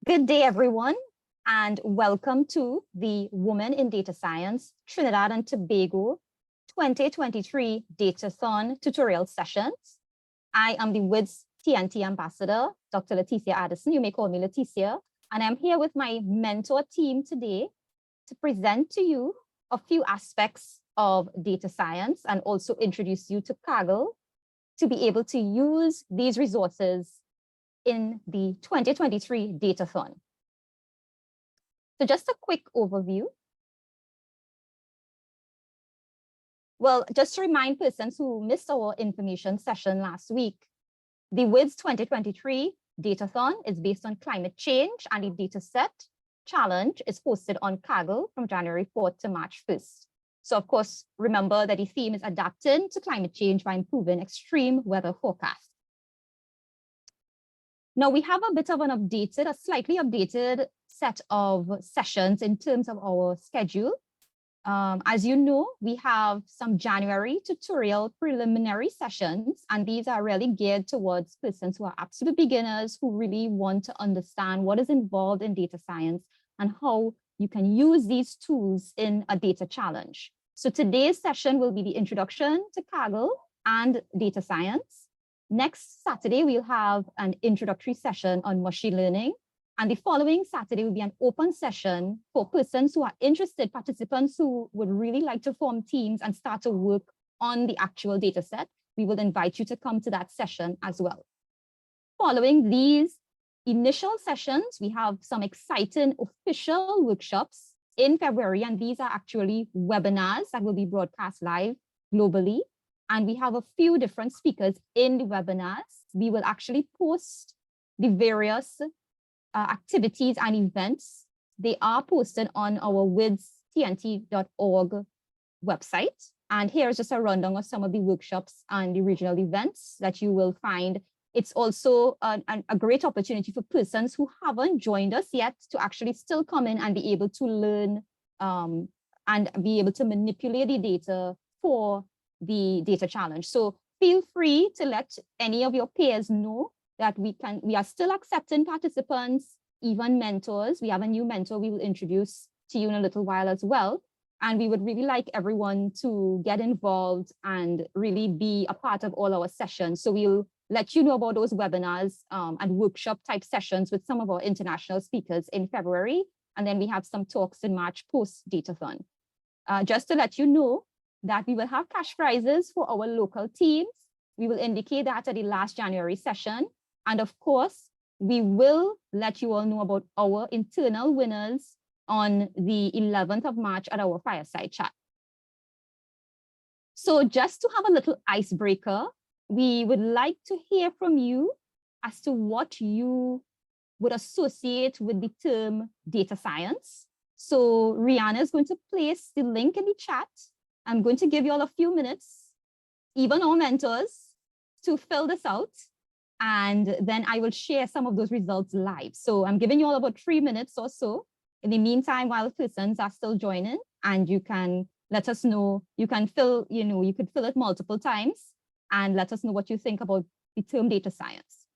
Good day, everyone, and welcome to the Women in Data Science Trinidad and Tobago 2023 Datathon tutorial sessions. I am the WiDS TNT ambassador, Dr. Leticia Addison. You may call me Leticia, and I'm here with my mentor team today to present to you a few aspects of data science and also introduce you to Kaggle to be able to use these resources in the 2023 Datathon. So just a quick overview. Well, just to remind persons who missed our information session last week, the WiDS 2023 Datathon is based on climate change, and the dataset challenge is hosted on Kaggle from January 4th to March 1st. So of course, remember that the theme is adapting to climate change by improving extreme weather forecasts. Now we have a bit of a slightly updated set of sessions in terms of our schedule. As you know, we have some January tutorial preliminary sessions, and these are really geared towards persons who are absolute beginners who really want to understand what is involved in data science and how you can use these tools in a data challenge. So today's session will be the introduction to Kaggle and data science. Next Saturday, we'll have an introductory session on machine learning. And the following Saturday will be an open session for persons who are interested, participants who would really like to form teams and start to work on the actual data set. We will invite you to come to that session as well. Following these initial sessions, we have some exciting official workshops in February, and these are actually webinars that will be broadcast live globally. And we have a few different speakers in the webinars. We will actually post the various activities and events. They are posted on our widstnt.org website. And here is just a rundown of some of the workshops and the regional events that you will find. It's also a great opportunity for persons who haven't joined us yet to actually still come in and be able to learn and be able to manipulate the data for the data challenge. So feel free to let any of your peers know that we are still accepting participants, even mentors. We have a new mentor we will introduce to you in a little while as well. And we would really like everyone to get involved and really be a part of all our sessions. So we'll let you know about those webinars and workshop type sessions with some of our international speakers in February. And then we have some talks in March post Datathon. Just to let you know that we will have cash prizes for our local teams. We will indicate that at the last January session. And of course, we will let you all know about our internal winners on the 11th of March at our fireside chat. So just to have a little icebreaker, we would like to hear from you as to what you would associate with the term data science. So Rihanna is going to place the link in the chat. I'm going to give you all a few minutes, even our mentors, to fill this out. And then I will share some of those results live. So I'm giving you all about 3 minutes or so. In the meantime, while persons are still joining, and you can let us know, you can fill, you could fill it multiple times and let us know what you think about the term data science.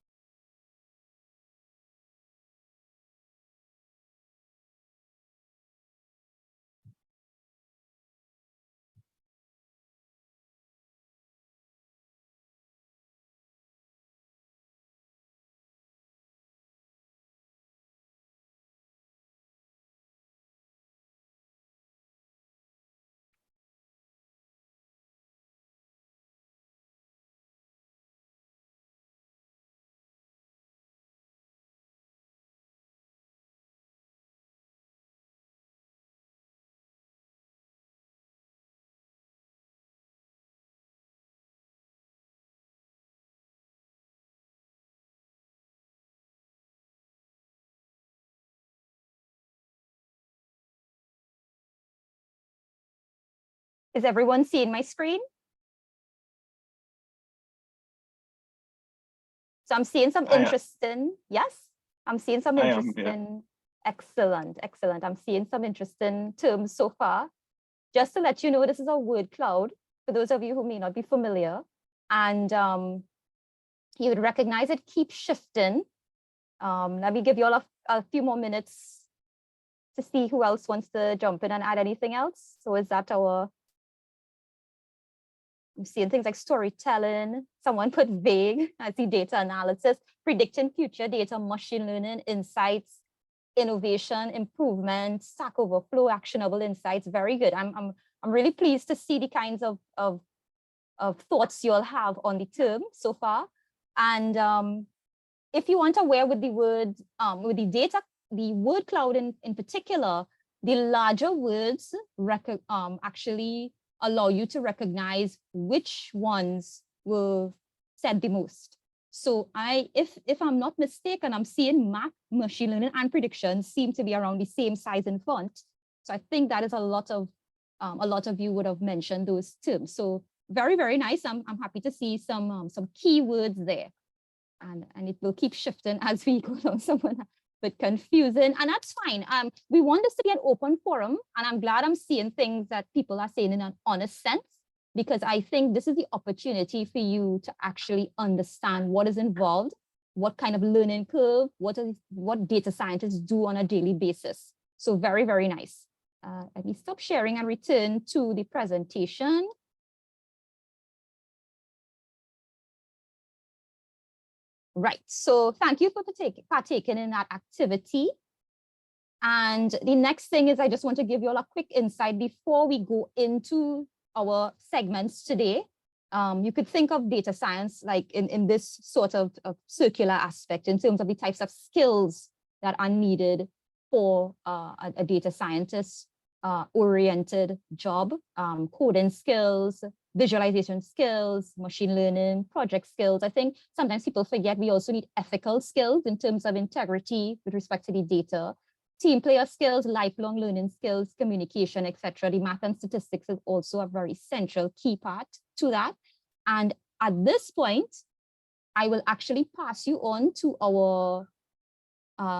Is everyone seeing my screen? So I'm seeing some interesting, yes, I'm seeing some interesting, excellent. I'm seeing some interesting terms so far. Just to let you know, this is a word cloud, for those of you who may not be familiar. And you would recognize it keeps shifting. Let me give you all a a few more minutes to see who else wants to jump in and add anything else. So is that I'm seeing things like storytelling. Someone put vague. I see data analysis, predicting future data, machine learning, insights, innovation, improvement, Stack Overflow, actionable insights. Very good. I'm really pleased to see the kinds of thoughts you all have on the term so far. And if you aren't aware with the word, with the data, the word cloud in particular, the larger words actually allow you to recognize which ones were said the most. So if I'm not mistaken, I'm seeing math, machine learning, and prediction seem to be around the same size and font. So I think that is a lot of you would have mentioned those terms. So very, very nice. I'm happy to see some keywords there. And it will keep shifting as we go along, someone a bit confusing, and that's fine. We want this to be an open forum, and I'm glad I'm seeing things that people are saying in an honest sense, because I think this is the opportunity for you to actually understand what is involved, what kind of learning curve, what data scientists do on a daily basis. So very, very nice. Let me stop sharing and return to the presentation. Right, so thank you for partaking in that activity. And the next thing is I just want to give you all a quick insight before we go into our segments today. You could think of data science like in this sort of circular aspect in terms of the types of skills that are needed for a data scientist oriented job, coding skills, visualization skills, machine learning, project skills. I think sometimes people forget we also need ethical skills in terms of integrity with respect to the data, team player skills, lifelong learning skills, communication, etc. The math and statistics is also a very central key part to that. And at this point, I will actually pass you on to our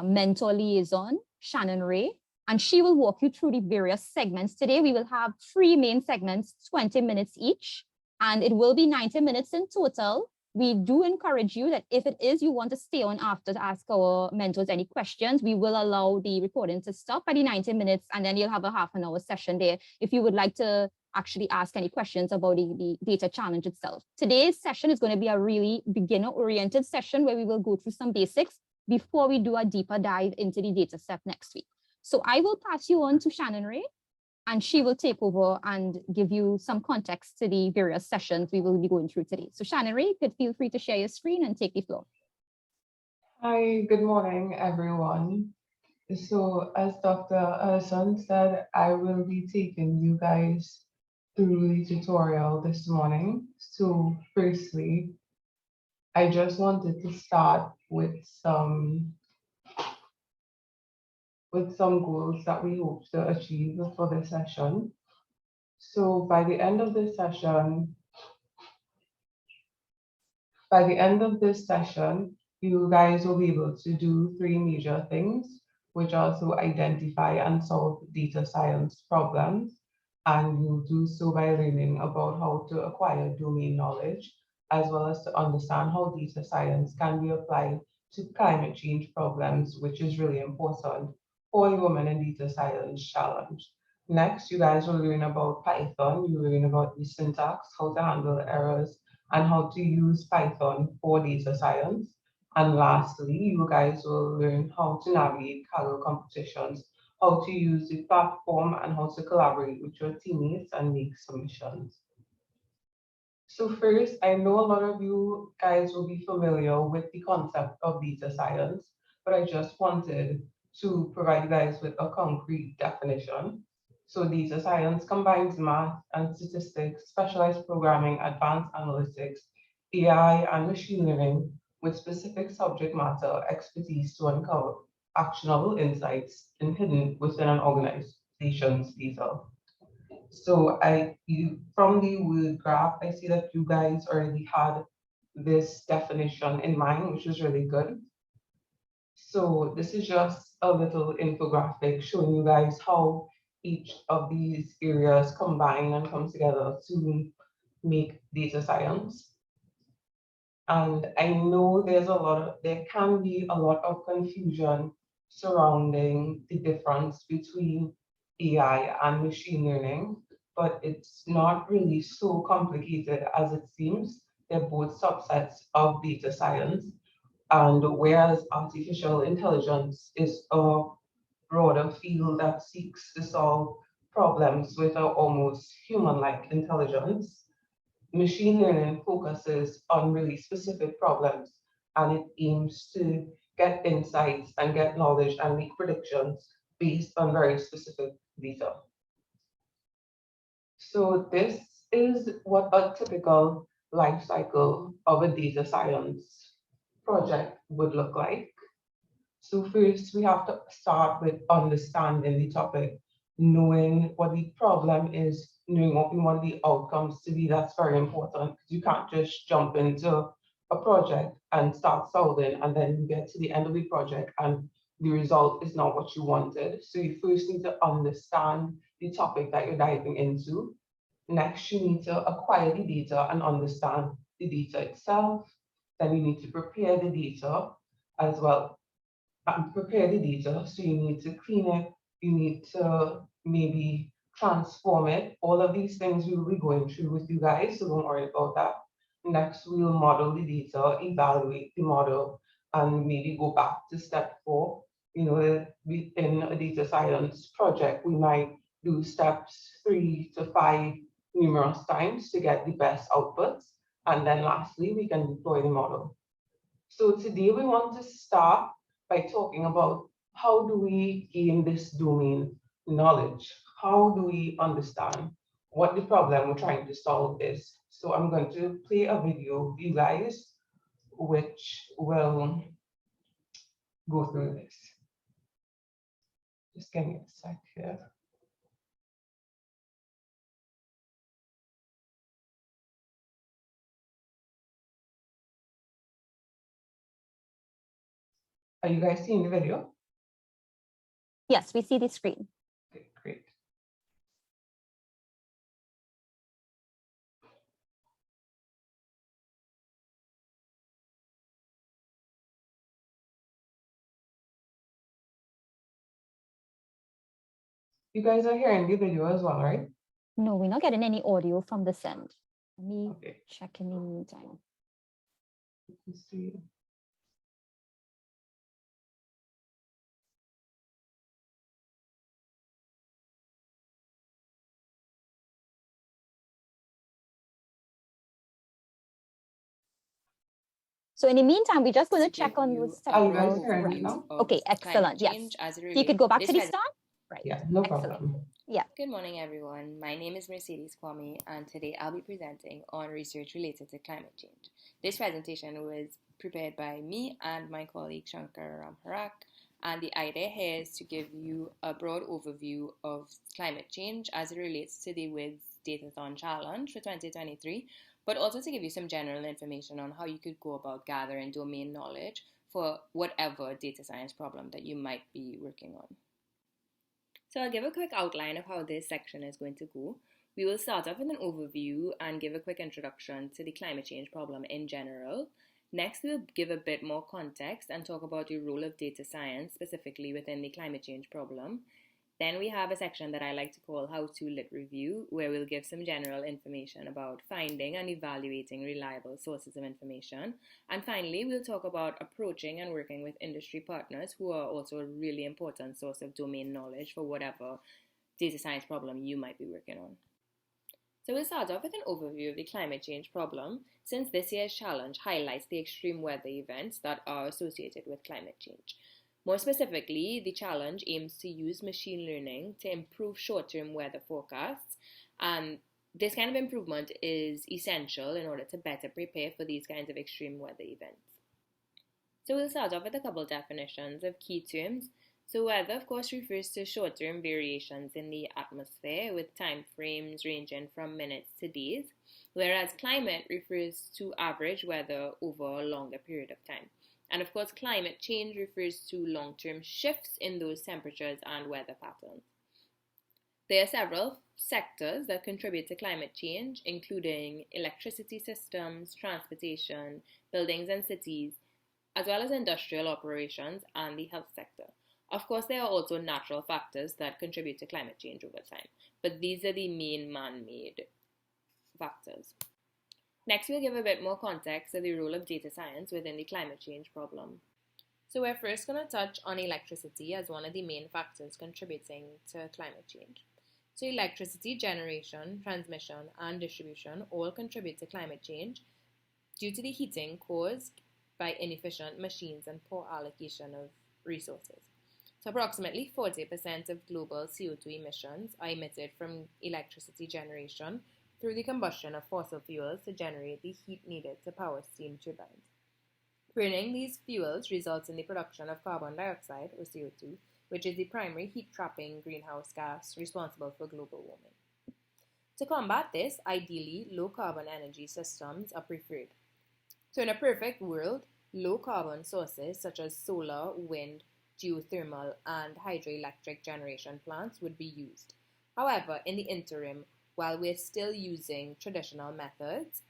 mentor liaison, Shannon Ray, and she will walk you through the various segments. Today, we will have 3 main segments, 20 minutes each, and it will be 90 minutes in total. We do encourage you that if it is you want to stay on after to ask our mentors any questions, we will allow the recording to stop at the 90 minutes, and then you'll have a half an hour session there if you would like to actually ask any questions about the data challenge itself. Today's session is going to be a really beginner-oriented session where we will go through some basics before we do a deeper dive into the data set next week. So I will pass you on to Shannon Ray, and she will take over and give you some context to the various sessions we will be going through today. So Shannon Ray, you could feel free to share your screen and take the floor. Hi, good morning, everyone. So as Dr. Allison said, I will be taking you guys through the tutorial this morning. So firstly, I just wanted to start with some goals that we hope to achieve for this session. So by the end of this session, you guys will be able to do 3 major things, which are to identify and solve data science problems. And you'll do so by learning about how to acquire domain knowledge, as well as to understand how data science can be applied to climate change problems, which is really important for the Women in Data Science Challenge. Next, you guys will learn about Python. You will learn about the syntax, how to handle errors, and how to use Python for data science. And lastly, you guys will learn how to navigate Kaggle competitions, how to use the platform, and how to collaborate with your teammates and make submissions. So first, I know a lot of you guys will be familiar with the concept of data science, but I just wanted to provide you guys with a concrete definition. So data science combines math and statistics, specialized programming, advanced analytics, AI, and machine learning with specific subject matter expertise to uncover actionable insights hidden within an organization's data. So from the word graph, I see that you guys already had this definition in mind, which is really good. So this is just a little infographic showing you guys how each of these areas combine and come together to make data science. And I know there can be a lot of confusion surrounding the difference between AI and machine learning, but it's not really so complicated as it seems. They're both subsets of data science. And whereas artificial intelligence is a broader field that seeks to solve problems with an almost human-like intelligence, machine learning focuses on really specific problems, and it aims to get insights and get knowledge and make predictions based on very specific data. So this is what a typical life cycle of a data science project would look like. So first, we have to start with understanding the topic, knowing what the problem is, knowing what we want the outcomes to be. That's very important because you can't just jump into a project and start solving, and then you get to the end of the project and the result is not what you wanted. So you first need to understand the topic that you're diving into. Next, you need to acquire the data and understand the data itself. Then you need to prepare the data as well and prepare the data. So you need to clean it, you need to maybe transform it. All of these things we will be going through with you guys, so don't worry about that. Next, we'll model the data, evaluate the model, and maybe go back to step 4. You know, within a data science project, we might do steps 3 to 5 numerous times to get the best outputs. And then lastly, we can deploy the model. So today we want to start by talking about how do we gain this domain knowledge? How do we understand what the problem we're trying to solve is? So I'm going to play a video for you guys, which will go through this. Just give me a sec here. Are you guys seeing the video? Yes, we see the screen. Okay, great. You guys are hearing the video as well, right? No, we're not getting any audio from this end. Let me Okay. check in the meantime. Let's see. So in the meantime, we're just going to check on those Are you guys technical. hearing me Right. now? Okay, excellent. Yes. So you could go back to the start. Right. Yeah, no Excellent. problem. Yeah. Good morning, everyone. My name is Mercedes Kwame, and today I'll be presenting on research related to climate change. This presentation was prepared by me and my colleague Shankar Ramharak, and the idea here is to give you a broad overview of climate change as it relates to the WiDS Datathon challenge for 2023, but also to give you some general information on how you could go about gathering domain knowledge for whatever data science problem that you might be working on. So I'll give a quick outline of how this section is going to go. We will start off with an overview and give a quick introduction to the climate change problem in general. Next, we'll give a bit more context and talk about the role of data science specifically within the climate change problem. Then we have a section that I like to call How to Lit Review, where we'll give some general information about finding and evaluating reliable sources of information. And finally, we'll talk about approaching and working with industry partners who are also a really important source of domain knowledge for whatever data science problem you might be working on. So we'll start off with an overview of the climate change problem, since this year's challenge highlights the extreme weather events that are associated with climate change. More specifically, the challenge aims to use machine learning to improve short-term weather forecasts, and this kind of improvement is essential in order to better prepare for these kinds of extreme weather events. So we'll start off with a couple definitions of key terms. So weather, of course, refers to short-term variations in the atmosphere with time frames ranging from minutes to days, whereas climate refers to average weather over a longer period of time. And of course, climate change refers to long-term shifts in those temperatures and weather patterns. There are several sectors that contribute to climate change, including electricity systems, transportation, buildings and cities, as well as industrial operations and the health sector. Of course, there are also natural factors that contribute to climate change over time, but these are the main man-made factors. Next, we'll give a bit more context of the role of data science within the climate change problem. So we're first going to touch on electricity as one of the main factors contributing to climate change. So electricity generation, transmission, and distribution all contribute to climate change due to the heating caused by inefficient machines and poor allocation of resources. So approximately 40% of global CO2 emissions are emitted from electricity generation through the combustion of fossil fuels to generate the heat needed to power steam turbines. Burning these fuels results in the production of carbon dioxide, or CO2, which is the primary heat-trapping greenhouse gas responsible for global warming. To combat this, ideally, low-carbon energy systems are preferred. So in a perfect world, low-carbon sources such as solar, wind, geothermal, and hydroelectric generation plants would be used. However, in the interim, while we're still using traditional methods,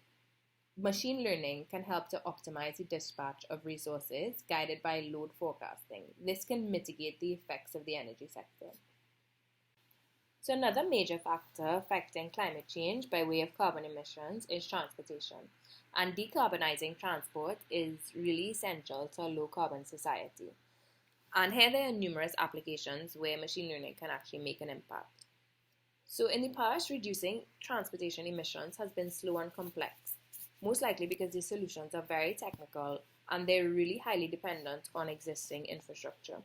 machine learning can help to optimize the dispatch of resources guided by load forecasting. This can mitigate the effects of the energy sector. So another major factor affecting climate change by way of carbon emissions is transportation. And decarbonizing transport is really essential to a low-carbon society. And here there are numerous applications where machine learning can actually make an impact. So in the past, reducing transportation emissions has been slow and complex, most likely because these solutions are very technical and they're really highly dependent on existing infrastructure.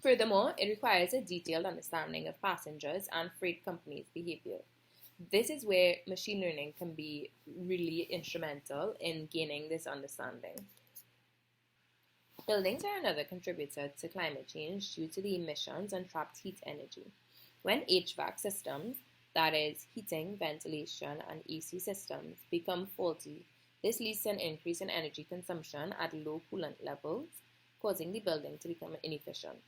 Furthermore, it requires a detailed understanding of passengers and freight companies' behavior. This is where machine learning can be really instrumental in gaining this understanding. Buildings are another contributor to climate change due to the emissions and trapped heat energy. When HVAC systems, that is, heating, ventilation, and AC systems, become faulty, this leads to an increase in energy consumption at low coolant levels, causing the building to become inefficient.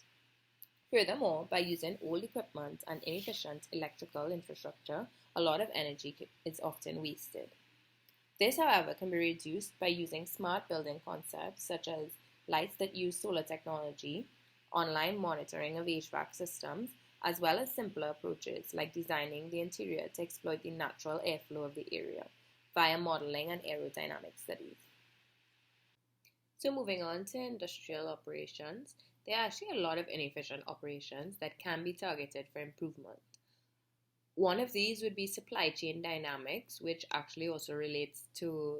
Furthermore, by using old equipment and inefficient electrical infrastructure, a lot of energy is often wasted. This, however, can be reduced by using smart building concepts such as lights that use solar technology, online monitoring of HVAC systems, as well as simpler approaches like designing the interior to exploit the natural airflow of the area via modeling and aerodynamic studies. So moving on to industrial operations, there are actually a lot of inefficient operations that can be targeted for improvement. One of these would be supply chain dynamics, which actually also relates to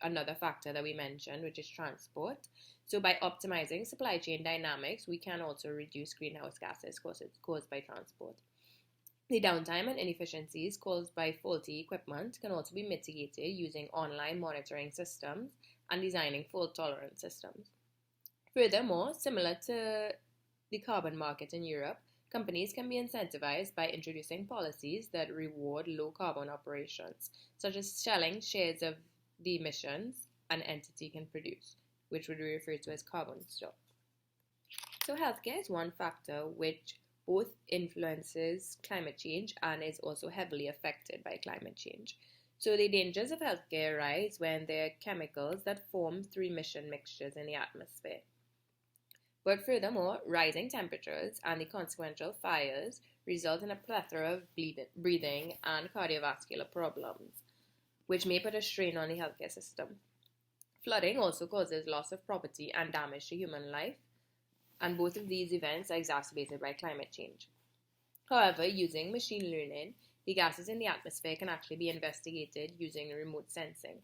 another factor that we mentioned, which is transport. So by optimizing supply chain dynamics, we can also reduce greenhouse gases caused by transport. The downtime and inefficiencies caused by faulty equipment can also be mitigated using online monitoring systems and designing fault-tolerant systems. Furthermore, similar to the carbon market in Europe, companies can be incentivized by introducing policies that reward low-carbon operations, such as selling shares of the emissions an entity can produce, which would be referred to as carbon stock. So healthcare is one factor which both influences climate change and is also heavily affected by climate change. So the dangers of healthcare arise when there are chemicals that form through emission mixtures in the atmosphere. But furthermore, rising temperatures and the consequential fires result in a plethora of breathing and cardiovascular problems, which may put a strain on the healthcare system. Flooding also causes loss of property and damage to human life, and both of these events are exacerbated by climate change. However, using machine learning, the gases in the atmosphere can actually be investigated using remote sensing.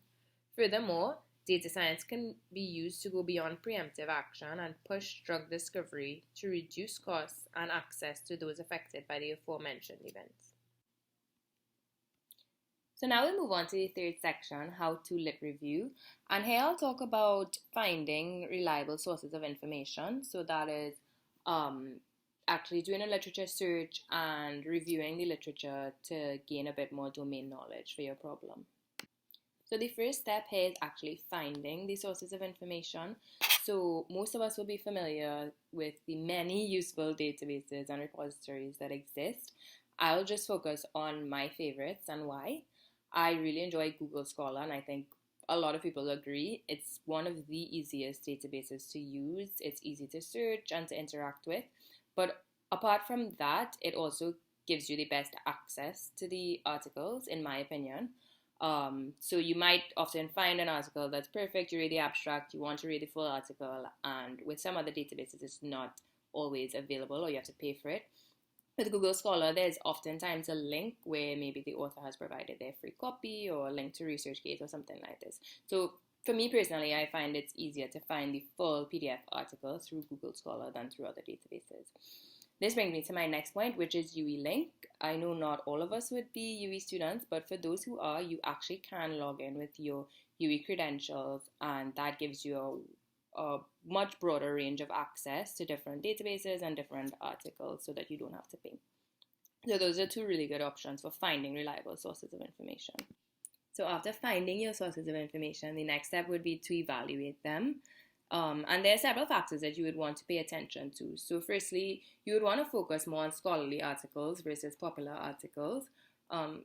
Furthermore, data science can be used to go beyond preemptive action and push drug discovery to reduce costs and access to those affected by the aforementioned events. So now we'll move on to the third section, How to Lit Review. And here I'll talk about finding reliable sources of information. So that is actually doing a literature search and reviewing the literature to gain a bit more domain knowledge for your problem. So the first step here is actually finding the sources of information. So most of us will be familiar with the many useful databases and repositories that exist. I'll just focus on my favorites and why. I really enjoy Google Scholar, and I think a lot of people agree. It's one of the easiest databases to use. It's easy to search and to interact with. But apart from that, it also gives you the best access to the articles, in my opinion. So you might often find an article that's perfect, you read the abstract, you want to read the full article, and with some other databases, it's not always available or you have to pay for it. With Google Scholar, there's oftentimes a link where maybe the author has provided their free copy or a link to ResearchGate or something like this. So for me personally, I find it's easier to find the full PDF article through Google Scholar than through other databases. This brings me to my next point, which is UE Link. I know not all of us would be UE students, but for those who are, you actually can log in with your UE credentials, and that gives you a much broader range of access to different databases and different articles so that you don't have to pay. So those are two really good options for finding reliable sources of information. So after finding your sources of information, the next step would be to evaluate them. And there are several factors that you would want to pay attention to. So firstly, you would want to focus more on scholarly articles versus popular articles.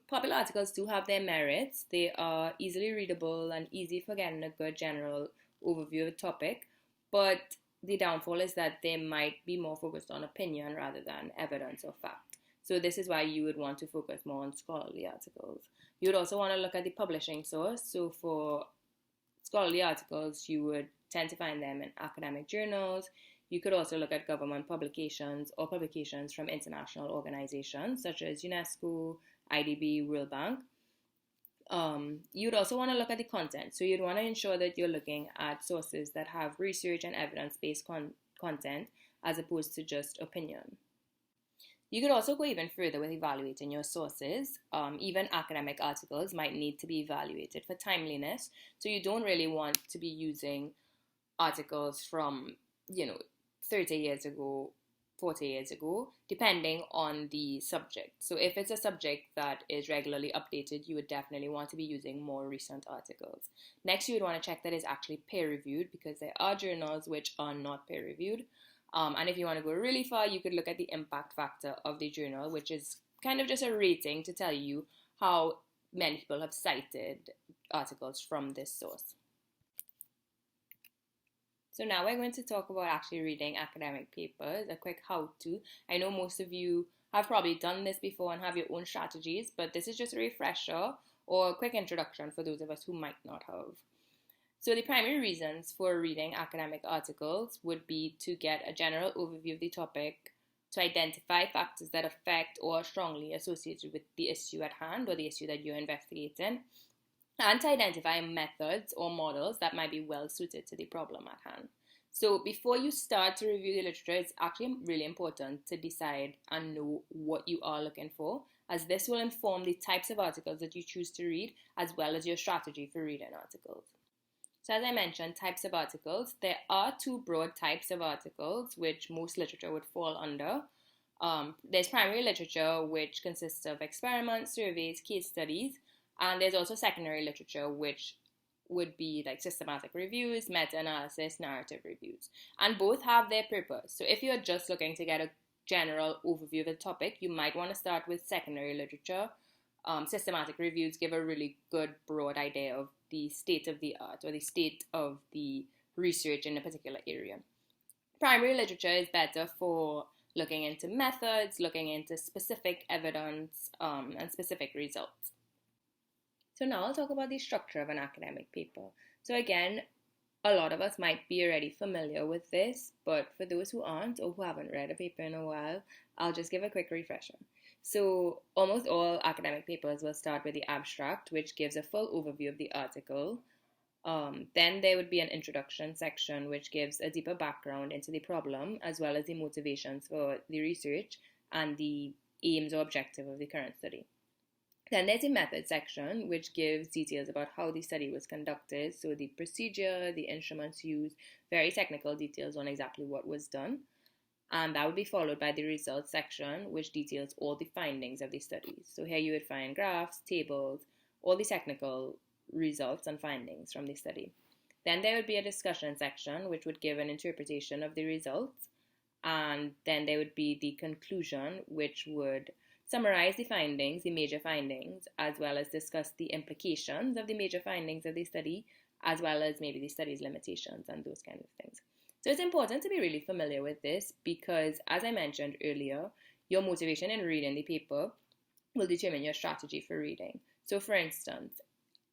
Popular articles do have their merits. They are easily readable and easy for getting a good general overview of a topic, but the downfall is that they might be more focused on opinion rather than evidence or fact. So this is why you would want to focus more on scholarly articles. You would also want to look at the publishing source. So for scholarly articles, you would tend to find them in academic journals. You could also look at government publications or publications from international organizations such as UNESCO, IDB, World Bank. You'd also want to look at the content. So you'd want to ensure that you're looking at sources that have research and evidence-based content as opposed to just opinion. You could also go even further with evaluating your sources. Even academic articles might need to be evaluated for timeliness. So you don't really want to be using articles from, 30 years ago, 40 years ago, depending on the subject. So if it's a subject that is regularly updated, you would definitely want to be using more recent articles. Next, you would want to check that it's actually peer-reviewed, because there are journals which are not peer-reviewed. And if you want to go really far, you could look at the impact factor of the journal, which is kind of just a rating to tell you how many people have cited articles from this source. So now we're going to talk about actually reading academic papers, a quick how-to. I know most of you have probably done this before and have your own strategies, but this is just a refresher or a quick introduction for those of us who might not have. So the primary reasons for reading academic articles would be to get a general overview of the topic, to identify factors that affect or are strongly associated with the issue at hand or the issue that you're investigating, and to identify methods or models that might be well suited to the problem at hand. So before you start to review the literature, it's actually really important to decide and know what you are looking for, as this will inform the types of articles that you choose to read, as well as your strategy for reading articles. So as I mentioned, types of articles, there are two broad types of articles which most literature would fall under. There's primary literature, which consists of experiments, surveys, case studies, and there's also secondary literature, which would be like systematic reviews, meta-analysis, narrative reviews. And both have their purpose. So if you're just looking to get a general overview of the topic, you might want to start with secondary literature. Systematic reviews give a really good broad idea of the state of the art or the state of the research in a particular area. Primary literature is better for looking into methods, looking into specific evidence, and specific results. So now I'll talk about the structure of an academic paper. So again, a lot of us might be already familiar with this, but for those who aren't or who haven't read a paper in a while, I'll just give a quick refresher. So almost all academic papers will start with the abstract, which gives a full overview of the article. Then there would be an introduction section, which gives a deeper background into the problem, as well as the motivations for the research and the aims or objective of the current study. Then there's a method section, which gives details about how the study was conducted, so the procedure, the instruments used, very technical details on exactly what was done. And that would be followed by the results section, which details all the findings of the studies. So here you would find graphs, tables, all the technical results and findings from the study. Then there would be a discussion section, which would give an interpretation of the results. And then there would be the conclusion, which would summarize the findings, the major findings, as well as discuss the implications of the major findings of the study, as well as maybe the study's limitations and those kind of things. So it's important to be really familiar with this because, as I mentioned earlier, your motivation in reading the paper will determine your strategy for reading. So for instance,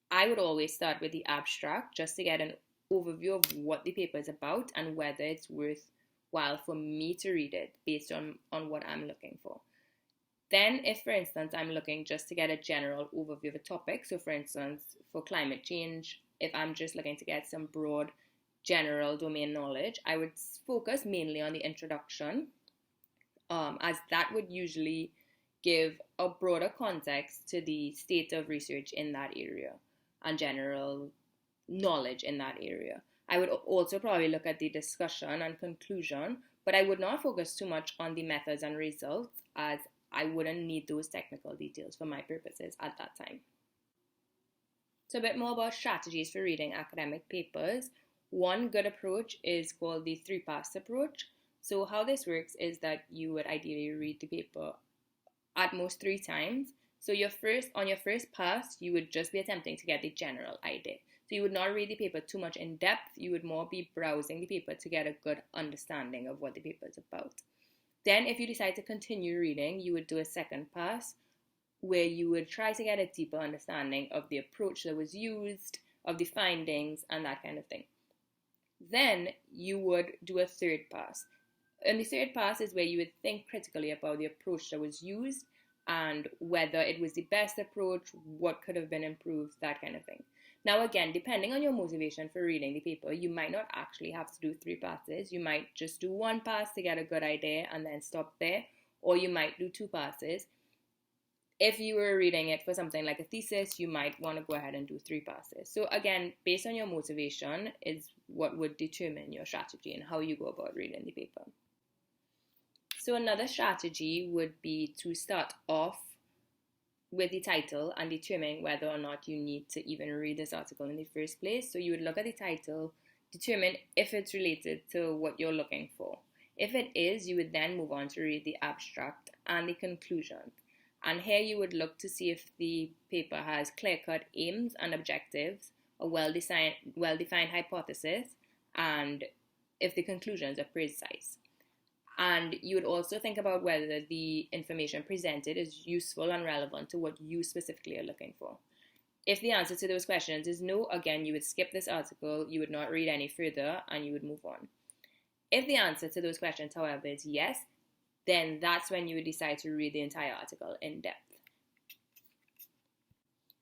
I would always start with the abstract just to get an overview of what the paper is about and whether it's worthwhile for me to read it based on what I'm looking for. Then, if for instance I'm looking just to get a general overview of a topic, so for instance for climate change, if I'm just looking to get some broad general domain knowledge, I would focus mainly on the introduction, as that would usually give a broader context to the state of research in that area and general knowledge in that area. I would also probably look at the discussion and conclusion, but I would not focus too much on the methods and results, as I wouldn't need those technical details for my purposes at that time. So a bit more about strategies for reading academic papers. One good approach is called the 3-pass approach. So how this works is that you would ideally read the paper at most 3 times. So on your first pass, you would just be attempting to get the general idea. So you would not read the paper too much in depth. You would more be browsing the paper to get a good understanding of what the paper is about. Then if you decide to continue reading, you would do a second pass where you would try to get a deeper understanding of the approach that was used, of the findings, and that kind of thing. Then you would do a third pass. And the third pass is where you would think critically about the approach that was used and whether it was the best approach, what could have been improved, that kind of thing. Now again, depending on your motivation for reading the paper, you might not actually have to do 3 passes. You might just do 1 pass to get a good idea and then stop there, or you might do 2 passes. If you were reading it for something like a thesis, you might want to go ahead and do 3 passes. So again, based on your motivation is what would determine your strategy and how you go about reading the paper. So another strategy would be to start off with the title and determine whether or not you need to even read this article in the first place. So you would look at the title, determine if it's related to what you're looking for. If it is, you would then move on to read the abstract and the conclusion. And here you would look to see if the paper has clear-cut aims and objectives, a well-defined hypothesis, and if the conclusions are precise. And you would also think about whether the information presented is useful and relevant to what you specifically are looking for. If the answer to those questions is no, again, you would skip this article, you would not read any further, and you would move on. If the answer to those questions, however, is yes, then that's when you would decide to read the entire article in depth.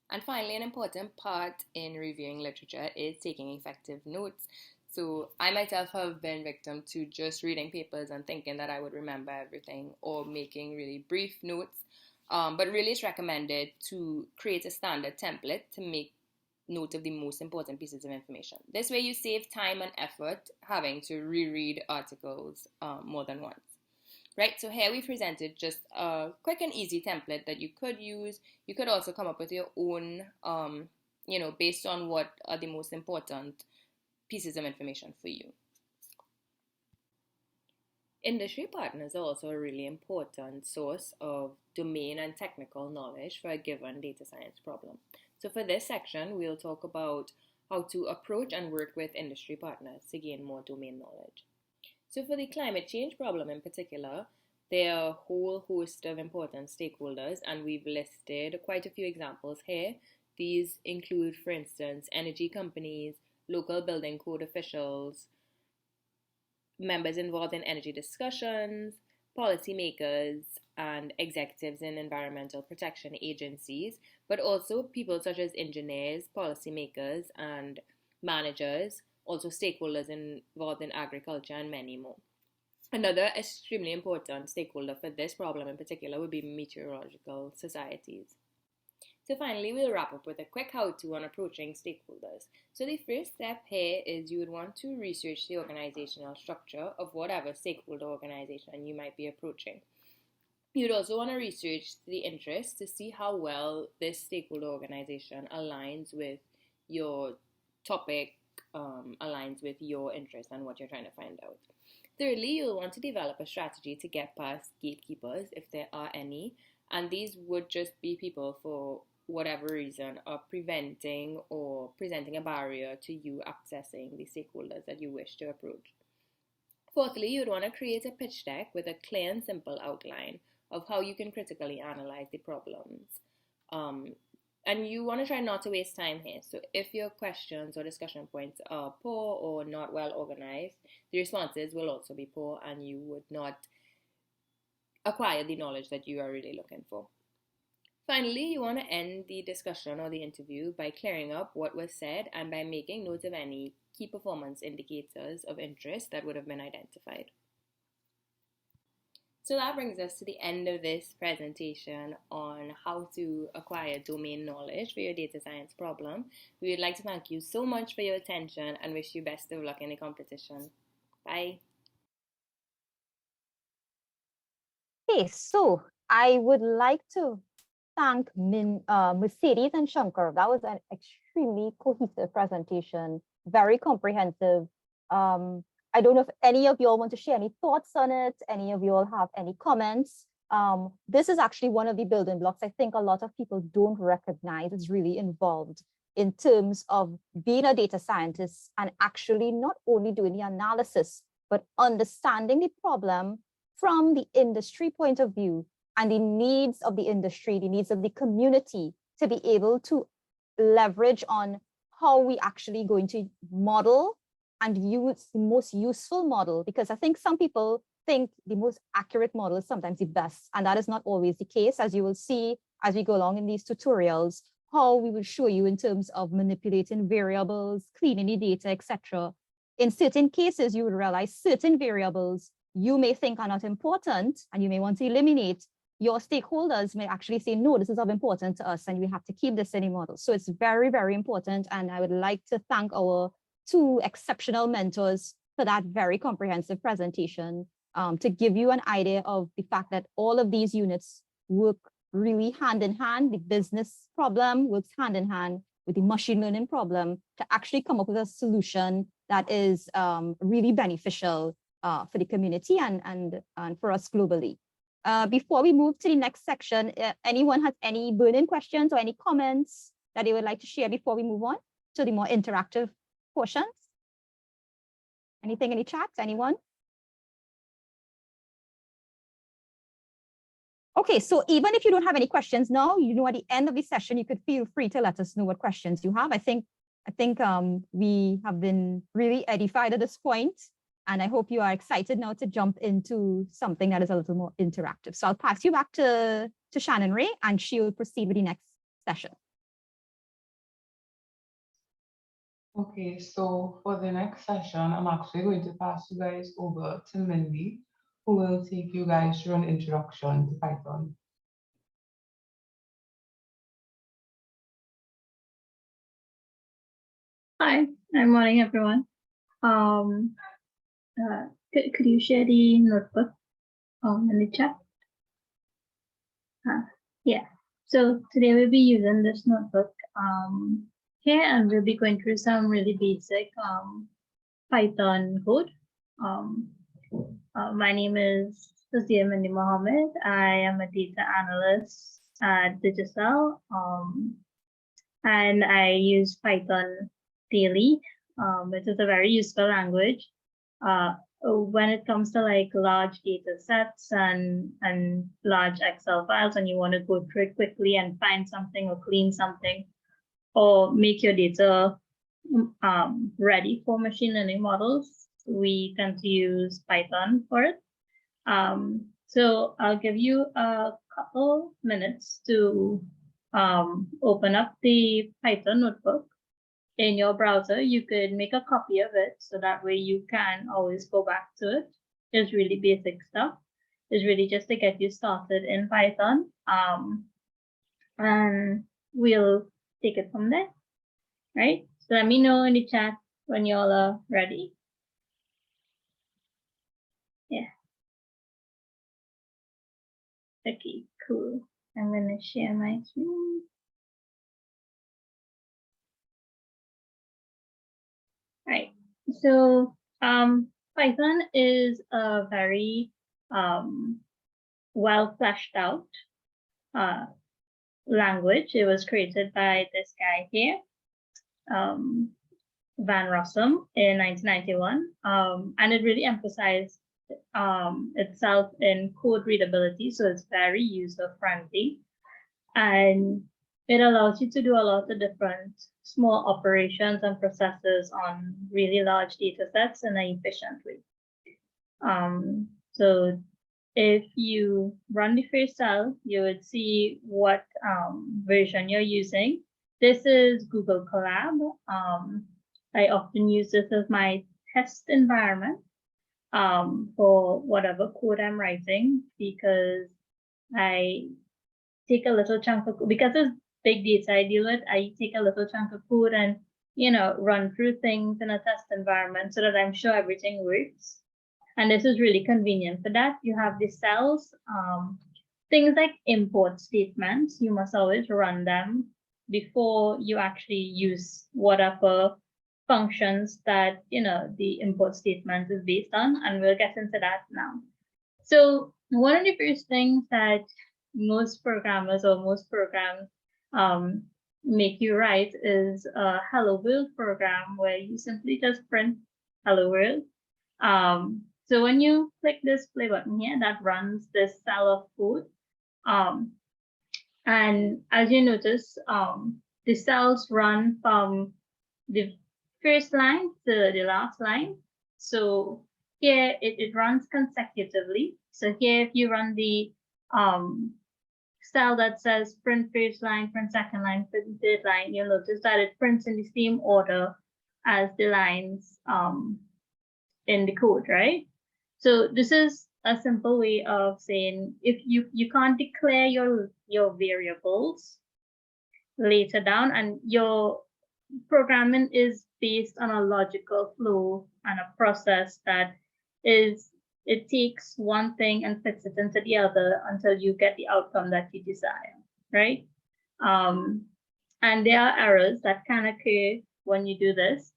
And finally, an important part in reviewing literature is taking effective notes. So I myself have been victim to just reading papers and thinking that I would remember everything or making really brief notes. But really it's recommended to create a standard template to make note of the most important pieces of information. This way you save time and effort having to reread articles more than once. Right, so here we presented just a quick and easy template that you could use. You could also come up with your own, based on what are the most important pieces of information for you. Industry partners are also a really important source of domain and technical knowledge for a given data science problem. So for this section, we'll talk about how to approach and work with industry partners to gain more domain knowledge. So for the climate change problem in particular, there are a whole host of important stakeholders, and we've listed quite a few examples here. These include, for instance, energy companies, local building code officials, members involved in energy discussions, policymakers, and executives in environmental protection agencies, but also people such as engineers, policymakers, and managers, also stakeholders involved in agriculture, and many more. Another extremely important stakeholder for this problem in particular would be meteorological societies. So finally, we'll wrap up with a quick how-to on approaching stakeholders. So the first step here is you would want to research the organizational structure of whatever stakeholder organization you might be approaching. You'd also want to research the interests to see how well this stakeholder organization aligns with your topic, aligns with your interest and what you're trying to find out. Thirdly, you'll want to develop a strategy to get past gatekeepers, if there are any, and these would just be people for whatever reason are preventing or presenting a barrier to you accessing the stakeholders that you wish to approach. Fourthly, you'd want to create a pitch deck with a clear and simple outline of how you can critically analyze the problems. And you want to try not to waste time here. So if your questions or discussion points are poor or not well organized, the responses will also be poor and you would not acquire the knowledge that you are really looking for. Finally, you want to end the discussion or the interview by clearing up what was said and by making notes of any key performance indicators of interest that would have been identified. So that brings us to the end of this presentation on how to acquire domain knowledge for your data science problem. We would like to thank you so much for your attention and wish you best of luck in the competition. Bye. Okay, so I would like to thank Mercedes and Shankar. That was an extremely cohesive presentation, very comprehensive. I don't know if any of you all want to share any thoughts on it, any of you all have any comments. This is actually one of the building blocks I think a lot of people don't recognize is really involved in terms of being a data scientist and actually not only doing the analysis, but understanding the problem from the industry point of view and the needs of the industry, the needs of the community, to be able to leverage on how we actually going to model and use the most useful model. Because I think some people think the most accurate model is sometimes the best, and that is not always the case, as you will see as we go along in these tutorials, how we will show you in terms of manipulating variables, cleaning the data, etc. In certain cases, you will realize certain variables you may think are not important and you may want to eliminate. Your stakeholders may actually say, no, this is of importance to us and we have to keep this in a model. So it's very, very important. And I would like to thank our two exceptional mentors for that very comprehensive presentation, to give you an idea of the fact that all of these units work really hand in hand. The business problem works hand in hand with the machine learning problem to actually come up with a solution that is really beneficial for the community and for us globally. Before we move to the next section, anyone has any burning questions or any comments that they would like to share before we move on to the more interactive portions? Anything in the chat? Anyone? Okay, so even if you don't have any questions now, you know, at the end of the session, you could feel free to let us know what questions you have. I think we have been really edified at this point, and I hope you are excited now to jump into something that is a little more interactive. So I'll pass you back to Shannon Ray, and she will proceed with the next session. Okay, so for the next session, I'm actually going to pass you guys over to Mindy, who will take you guys through an introduction to Python. Hi, good morning, everyone. Could you share the notebook in the chat? Yeah, so today we'll be using this notebook here, and we'll be going through some really basic Python code. My name is Fazia Mindi Mohammed. I am a data analyst at Digicel, and I use Python daily. It is a very useful language when it comes to like large data sets and large Excel files, and you want to go through it quickly and find something or clean something or make your data ready for machine learning models. We tend to use Python for it. So I'll give you a couple minutes to open up the Python notebook in your browser. You could make a copy of it so that way you can always go back to it. It's really basic stuff. It's really just to get you started in Python. And we'll take it from there, right? So let me know in the chat when y'all are ready. Yeah. Okay, cool. I'm gonna share my screen. Right. So Python is a very well fleshed out language. It was created by this guy here. Van Rossum in 1991, and it really emphasized itself in code readability, so it's very user-friendly, and it allows you to do a lot of different small operations and processes on really large data sets in an efficient way. So if you run the first cell, you would see what version you're using. This is Google Colab. I often use this as my test environment for whatever code I'm writing, because I take a little chunk of, because it's big data I deal with, I take a little chunk of code and, run through things in a test environment so that I'm sure everything works. And this is really convenient for that. You have the cells, things like import statements, you must always run them before you actually use whatever functions that, the import statement is based on, and we'll get into that now. So one of the first things that most programmers or most programs make you write is a Hello World program where you simply just print Hello World. So when you click this play button here, that runs this cell of code. And as you notice, the cells run from the first line to the last line. So here it runs consecutively. So here, if you run the cell that says print first line, print second line, print third line, you'll notice that it prints in the same order as the lines in the code, right? So this is a simple way of saying if you can't declare your variables later down, and your programming is based on a logical flow and a process that is, it takes one thing and fits it into the other until you get the outcome that you desire, right? And there are errors that can occur when you do this.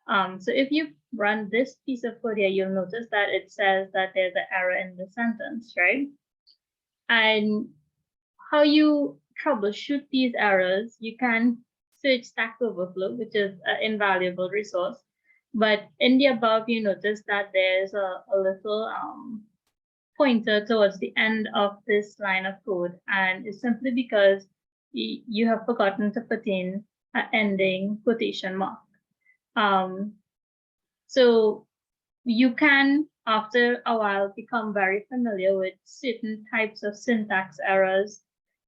So if you run this piece of code here, you'll notice that it says that there's an error in the sentence, right? And how you troubleshoot these errors, you can search Stack Overflow, which is an invaluable resource. But in the above, you notice that there's a little pointer towards the end of this line of code. And it's simply because you have forgotten to put in an ending quotation mark. So you can, after a while, become very familiar with certain types of syntax errors.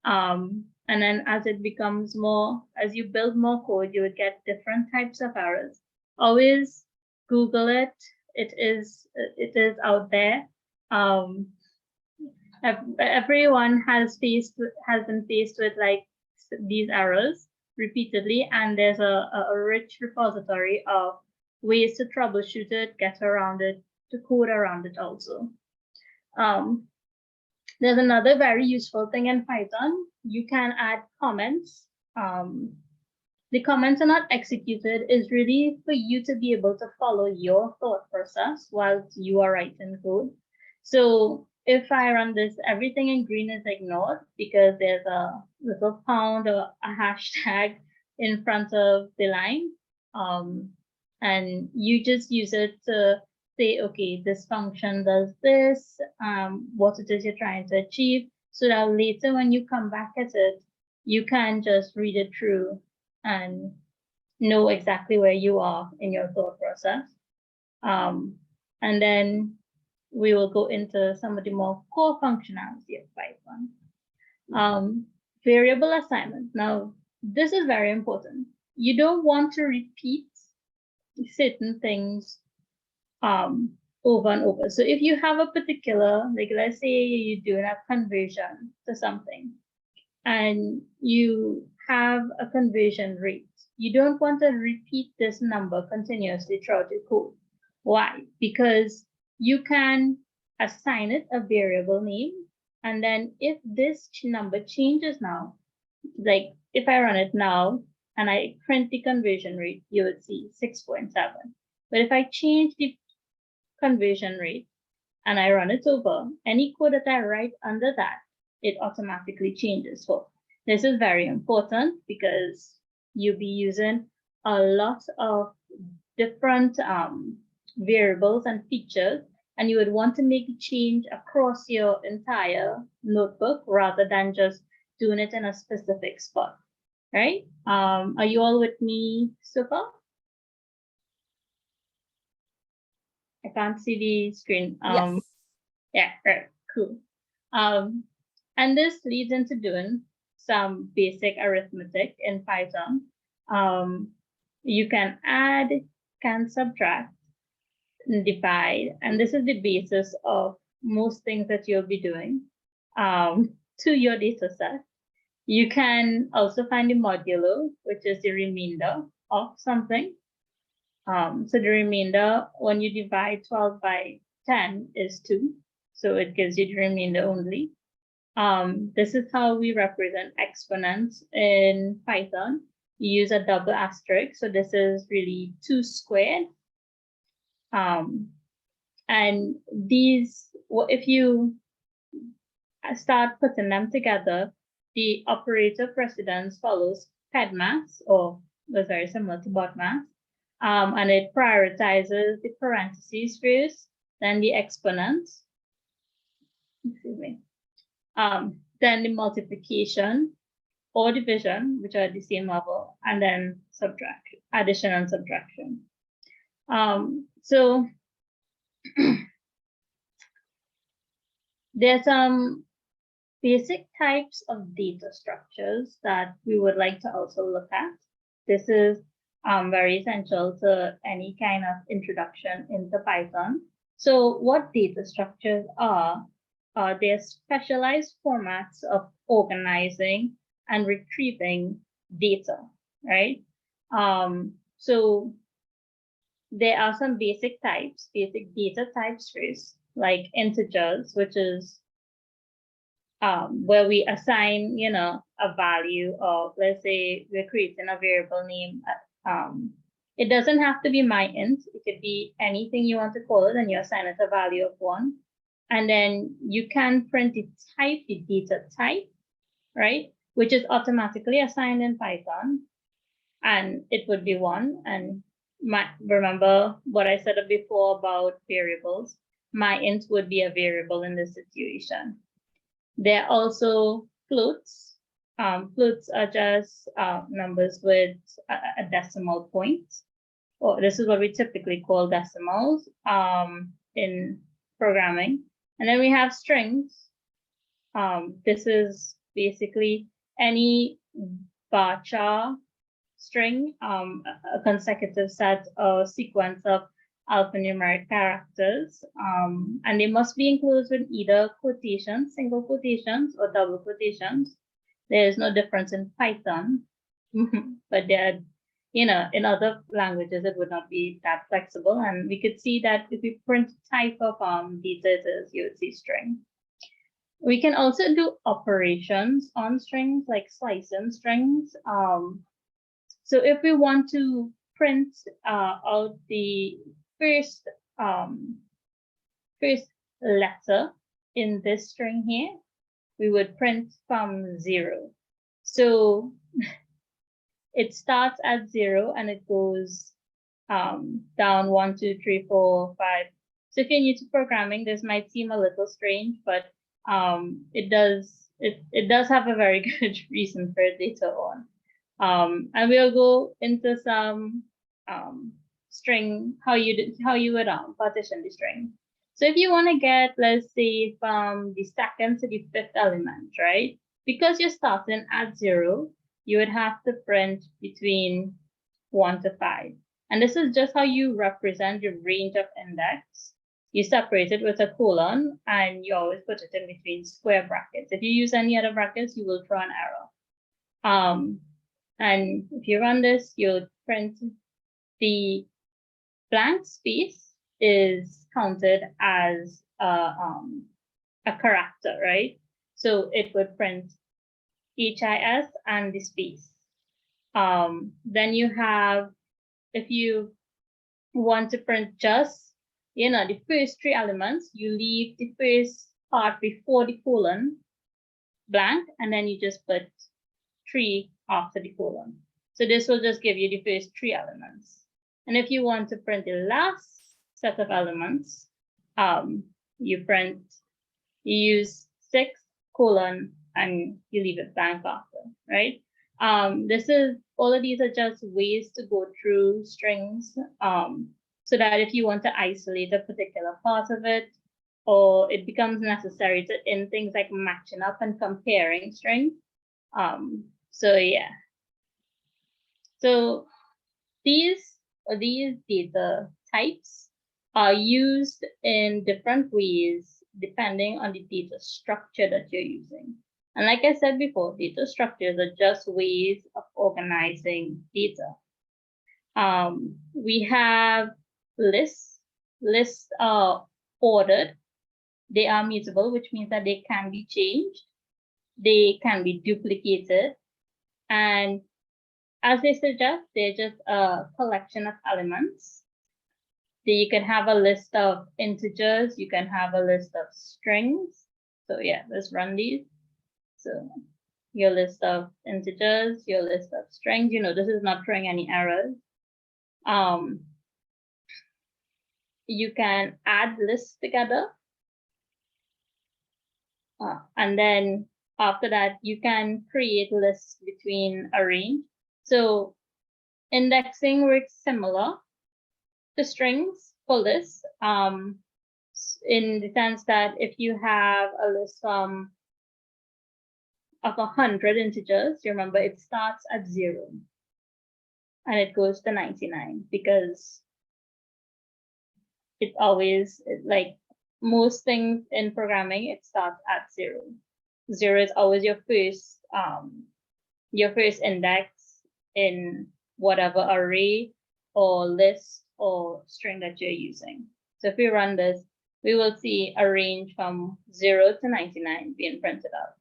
And then as it becomes more, as you build more code, you would get different types of errors. Always Google it. It is out there. Everyone has been faced with like these errors repeatedly, and there's a rich repository of ways to troubleshoot it, get around it, to code around it also. There's another very useful thing in Python. You can add comments. The comments are not executed, is really for you to be able to follow your thought process while you are writing code. So if I run this, everything in green is ignored because there's a little pound or a hashtag in front of the line. And you just use it to say, okay, this function does this, what it is you're trying to achieve, so that later when you come back at it, you can just read it through and know exactly where you are in your thought process. And then we will go into some of the more core functionality of Python. Variable assignment. Now, this is very important. You don't want to repeat certain things over and over. So if you have a particular, like let's say you're doing a conversion to something and you have a conversion rate, you don't want to repeat this number continuously throughout your code. Why? Because you can assign it a variable name, and then if this number changes now, like if I run it now and I print the conversion rate, you would see 6.7. But if I change the conversion rate and I run it over, any code that I write under that, it automatically changes. So this is very important because you'll be using a lot of different variables and features, and you would want to make a change across your entire notebook rather than just doing it in a specific spot, right? Are you all with me so far? I can't see the screen. Yes. Yeah, right, cool. And this leads into doing some basic arithmetic in Python. You can add, can subtract, divide, and this is the basis of most things that you'll be doing to your data set. You can also find the modulo, which is the remainder of something. So the remainder, when you divide 12 by 10 is 2. So it gives you the remainder only. This is how we represent exponents in Python. You use a double asterisk. So this is really 2 squared. And these, if you start putting them together, the operator precedence follows PEDMAS, or was very similar to BODMAS. And it prioritizes the parentheses first, then the exponents, excuse me, then the multiplication or division, which are at the same level, and then subtraction, addition and subtraction. So there's some basic types of data structures that we would like to also look at. This is very essential to any kind of introduction into Python. So what data structures are they're specialized formats of organizing and retrieving data, right? So there are some basic types, basic data types first, like integers, which is where we assign, a value of, let's say we're creating a variable name. It doesn't have to be myInt. It could be anything you want to call it, and you assign it a value of 1. And then you can print the type, the data type, right? Which is automatically assigned in Python, and it would be 1. And remember what I said before about variables. myInt would be a variable in this situation. There are also floats. Floats are just numbers with a decimal point. Or this is what we typically call decimals in programming. And then we have strings. This is basically any varchar string, a consecutive set or sequence of alphanumeric characters, and they must be enclosed with either quotations, single quotations, or double quotations. There is no difference in Python, but there, in other languages it would not be that flexible. And we could see that if we print type of data it is, you would see string. We can also do operations on strings, like slicing strings. So if we want to print out the first letter in this string here, we would print from 0. So it starts at 0 and it goes down 1, 2, 3, 4, 5. So if you're new to programming, this might seem a little strange, but it does have a very good reason for it later on. And we'll go into some string, how you would partition the string. So if you want to get, let's say, from the second to the 5th element, right? Because you're starting at 0, you would have to print between 1 to 5. And this is just how you represent your range of index. You separate it with a colon, and you always put it in between square brackets. If you use any other brackets, you will throw an error. And if you run this, you'll print the blank space is counted as a character, right? So it would print HIS and the space. Then you have, if you want to print just, the first 3 elements, you leave the first part before the colon blank, and then you just put 3 after the colon. So this will just give you the first 3 elements. And if you want to print the last set of elements, you use 6 colon and you leave it blank after, right? All of these are just ways to go through strings, so that if you want to isolate a particular part of it, or it becomes necessary in things like matching up and comparing strings. So yeah. So these data types are used in different ways depending on the data structure that you're using. And like I said before, data structures are just ways of organizing data. We have lists. Lists are ordered. They are mutable, which means that they can be changed. They can be duplicated. And as they suggest, they're just a collection of elements. So you can have a list of integers. You can have a list of strings. So yeah, let's run these. So your list of integers, your list of strings, this is not throwing any errors. You can add lists together. And then after that, you can create lists between a range. So indexing works similar to strings for lists, in the sense that if you have a list of 100 integers, you remember it starts at 0 and it goes to 99, because it's always, like most things in programming, it starts at 0. 0 is always your first index in whatever array or list or string that you're using. So if we run this, we will see a range from 0 to 99 being printed out.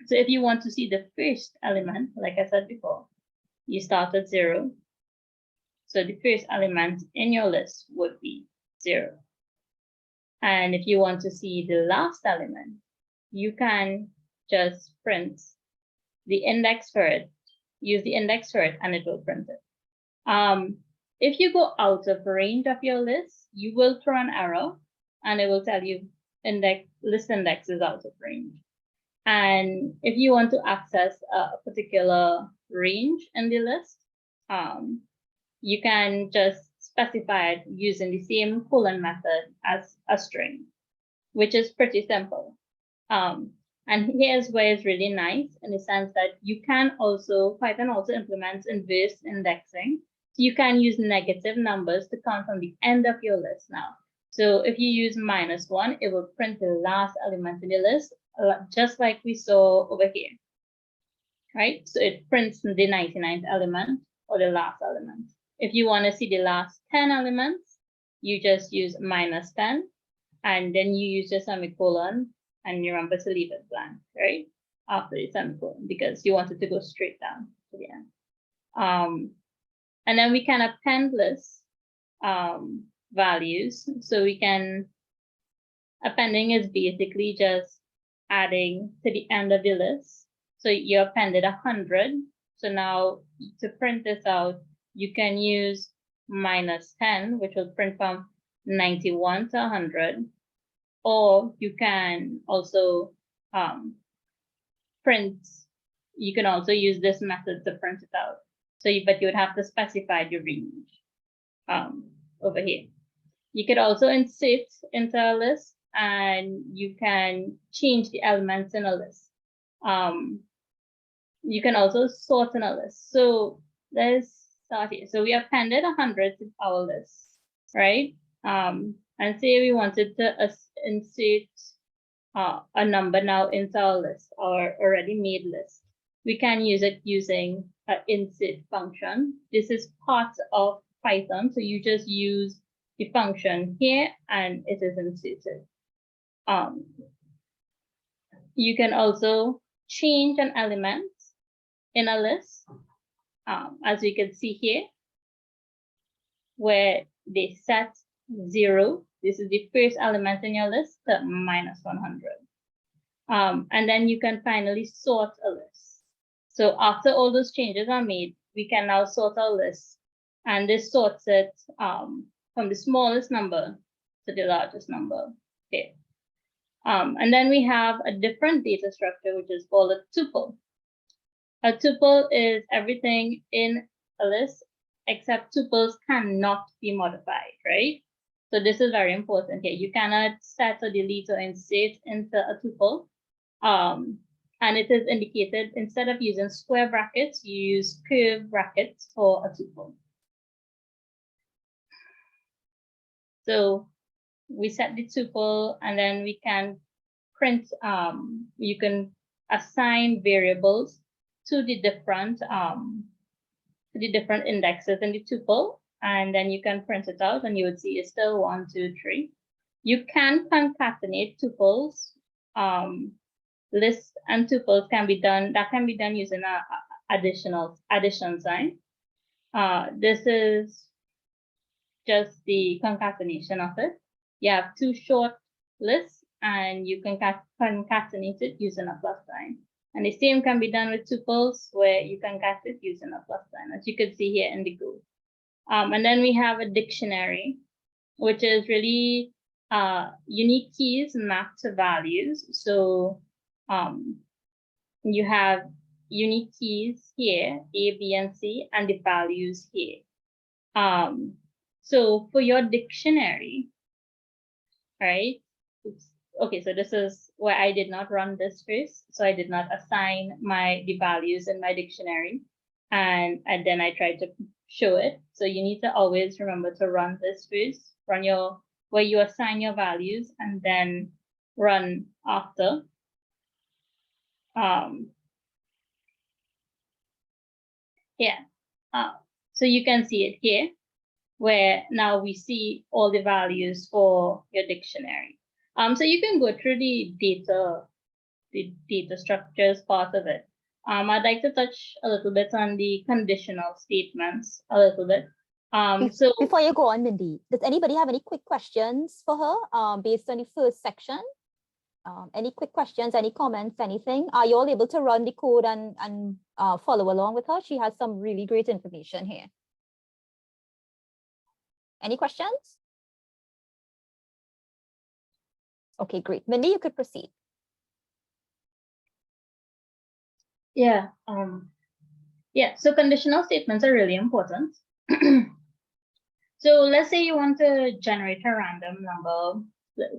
So if you want to see the first element, like I said before, you start at 0. So the first element in your list would be 0. And if you want to see the last element, you can just print the index for it, use the index for it, and it will print it. If you go out of range of your list, you will throw an error and it will tell you list index is out of range. And if you want to access a particular range in the list, you can just specify it using the same colon method as a string, which is pretty simple. And here's where it's really nice, in the sense that Python also implements inverse indexing. So you can use negative numbers to count from the end of your list now. So if you use -1, it will print the last element in the list, just like we saw over here, right? So it prints the 99th element or the last element. If you want to see the last 10 elements, you just use -10, and then you use your semicolon, and you remember to leave it blank, right? After the semicolon, because you want it to go straight down to the end. And then we can append list values. So appending is basically just adding to the end of the list. So you appended 100. So now to print this out, you can use -10, which will print from 91 to 100. Or you can also you can also use this method to print it out. But you would have to specify the range over here. You could also insert into a list, and you can change the elements in a list. You can also sort in a list. So let's start here. So we appended 100 to our list, right? And say we wanted to insert a number now into our list, our already made list. We can use it using an insert function. This is part of Python, so you just use the function here and it is inserted. You can also change an element in a list, as we can see here, where they set 0. This is the first element in your list, to -100. And then you can finally sort a list. So after all those changes are made, we can now sort our list, and this sorts it from the smallest number to the largest number. Okay. And then we have a different data structure, which is called a tuple. A tuple is everything in a list, except tuples cannot be modified, right? So this is very important here. You cannot set or delete or insert into a tuple. And it is indicated, instead of using square brackets, you use curved brackets for a tuple. So we set the tuple, and then we can print, you can assign variables to the different indexes in the tuple, and then you can print it out, and you would see it's still 1, 2, 3. You can concatenate tuples. Lists and tuples can be done. That can be done using a addition sign. This is just the concatenation of it. You have 2 short lists, and you can concatenate it using a plus sign. And the same can be done with tuples, where you concatenate it using a plus sign, as you can see here in the Go. And then we have a dictionary, which is really unique keys mapped to values. So you have unique keys here, A, B, and C, and the values here. So for your dictionary, right? Okay, so this is where I did not run this first. So I did not assign the values in my dictionary. And then I tried to show it. So you need to always remember to run this first, where you assign your values, and then run after. So you can see it here, where now we see all the values for your dictionary. So you can go through the data structures part of it. I'd like to touch a little bit on the conditional statements a little bit. So before you go on, Mindy, does anybody have any quick questions for her based on the first section? Any quick questions, any comments, anything? Are you all able to run the code and follow along with her? She has some really great information here. Any questions? Okay, great. Mindy, you could proceed. Yeah, so conditional statements are really important. So let's say you want to generate a random number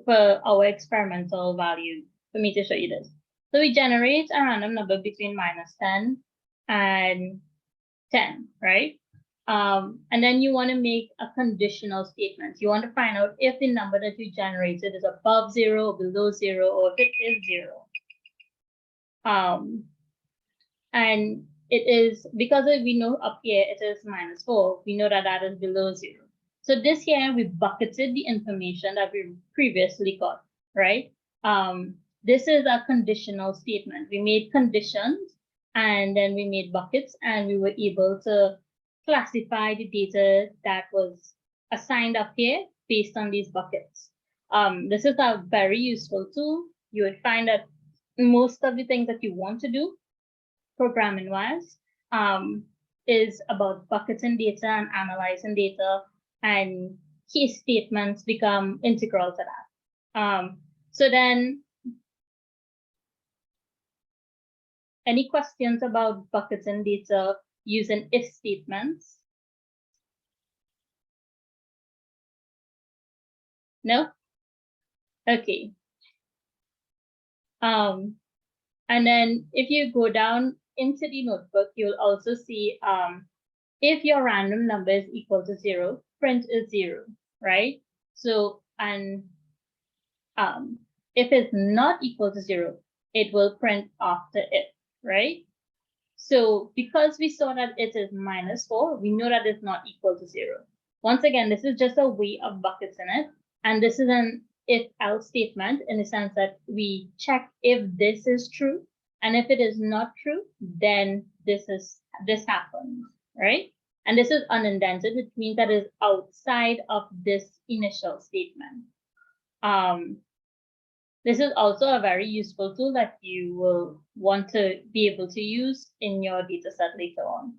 for our experimental value, for me to show you this. So we generate a random number between -10 and 10, right? And then you want to make a conditional statement. You want to find out if the number that you generated is above 0, below 0, or if it is 0. And it is, because we know up here it is -4, we know that that is below 0. So this here, we bucketed the information that we previously got, right? This is a conditional statement. We made conditions, and then we made buckets, and we were able to classify the data that was assigned up here based on these buckets. This is a very useful tool. You would find that most of the things that you want to do programming-wise is about bucketing data and analyzing data, and key statements become integral to that. So then, any questions about bucketing data using if statements? No? Okay. And then if you go down into the notebook, you'll also see if your random number is equal to 0, print is 0, right? So, and if it's not equal to 0, it will print after it, right? So because we saw that it is -4, we know that it's not equal to 0. Once again, this is just a way of bucketing it. And this is an if-else statement in the sense that we check if this is true. And if it is not true, then this happens, right? And this is unindented, which means that it's outside of this initial statement. This is also a very useful tool that you will want to be able to use in your dataset later on.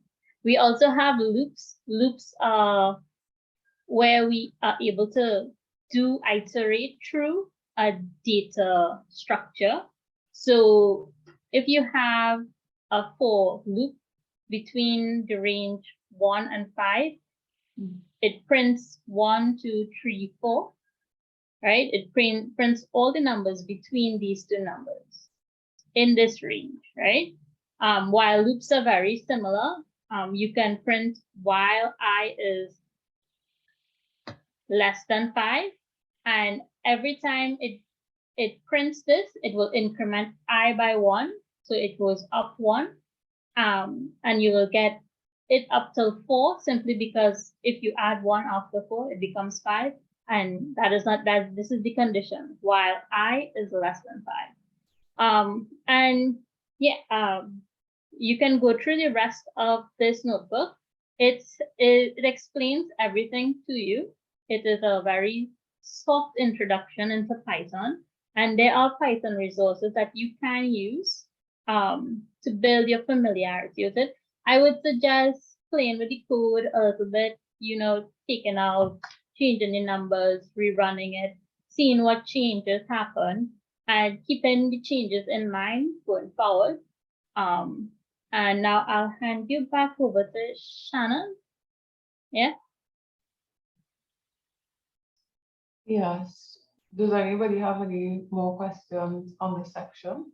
We also have loops. Loops are where we are able to iterate through a data structure. So if you have a for loop between the range 1 and 5, it prints 1, 2, 3, 4, right? It prints all the numbers between these two numbers in this range, right? While loops are very similar, you can print while I is less than 5, and every time it prints this, it will increment I by 1, so it goes up 1, and you will get it up till 4 simply because if you add 1 after 4, it becomes 5, and that is not that. This is the condition while I is less than 5. And yeah, you can go through the rest of this notebook. It explains everything to you. It is a very soft introduction into Python, and there are Python resources that you can use to build your familiarity with it. I would suggest playing with the code a little bit, taking out, changing the numbers, rerunning it, seeing what changes happen, and keeping the changes in mind going forward. And now I'll hand you back over to Shannon. Yeah. Yes. Does anybody have any more questions on this section?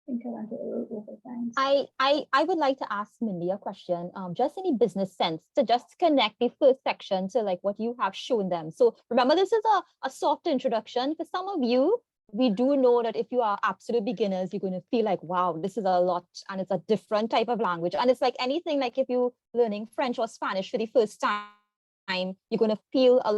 I think I went a little over time. I would like to ask Mindy a question, just in a business sense, to just connect the first section to like what you have shown them. So remember, this is a soft introduction. For some of you, we do know that if you are absolute beginners, you're going to feel like, wow, this is a lot, and it's a different type of language. And it's like anything, like if you're learning French or Spanish for the first time, you're going to feel a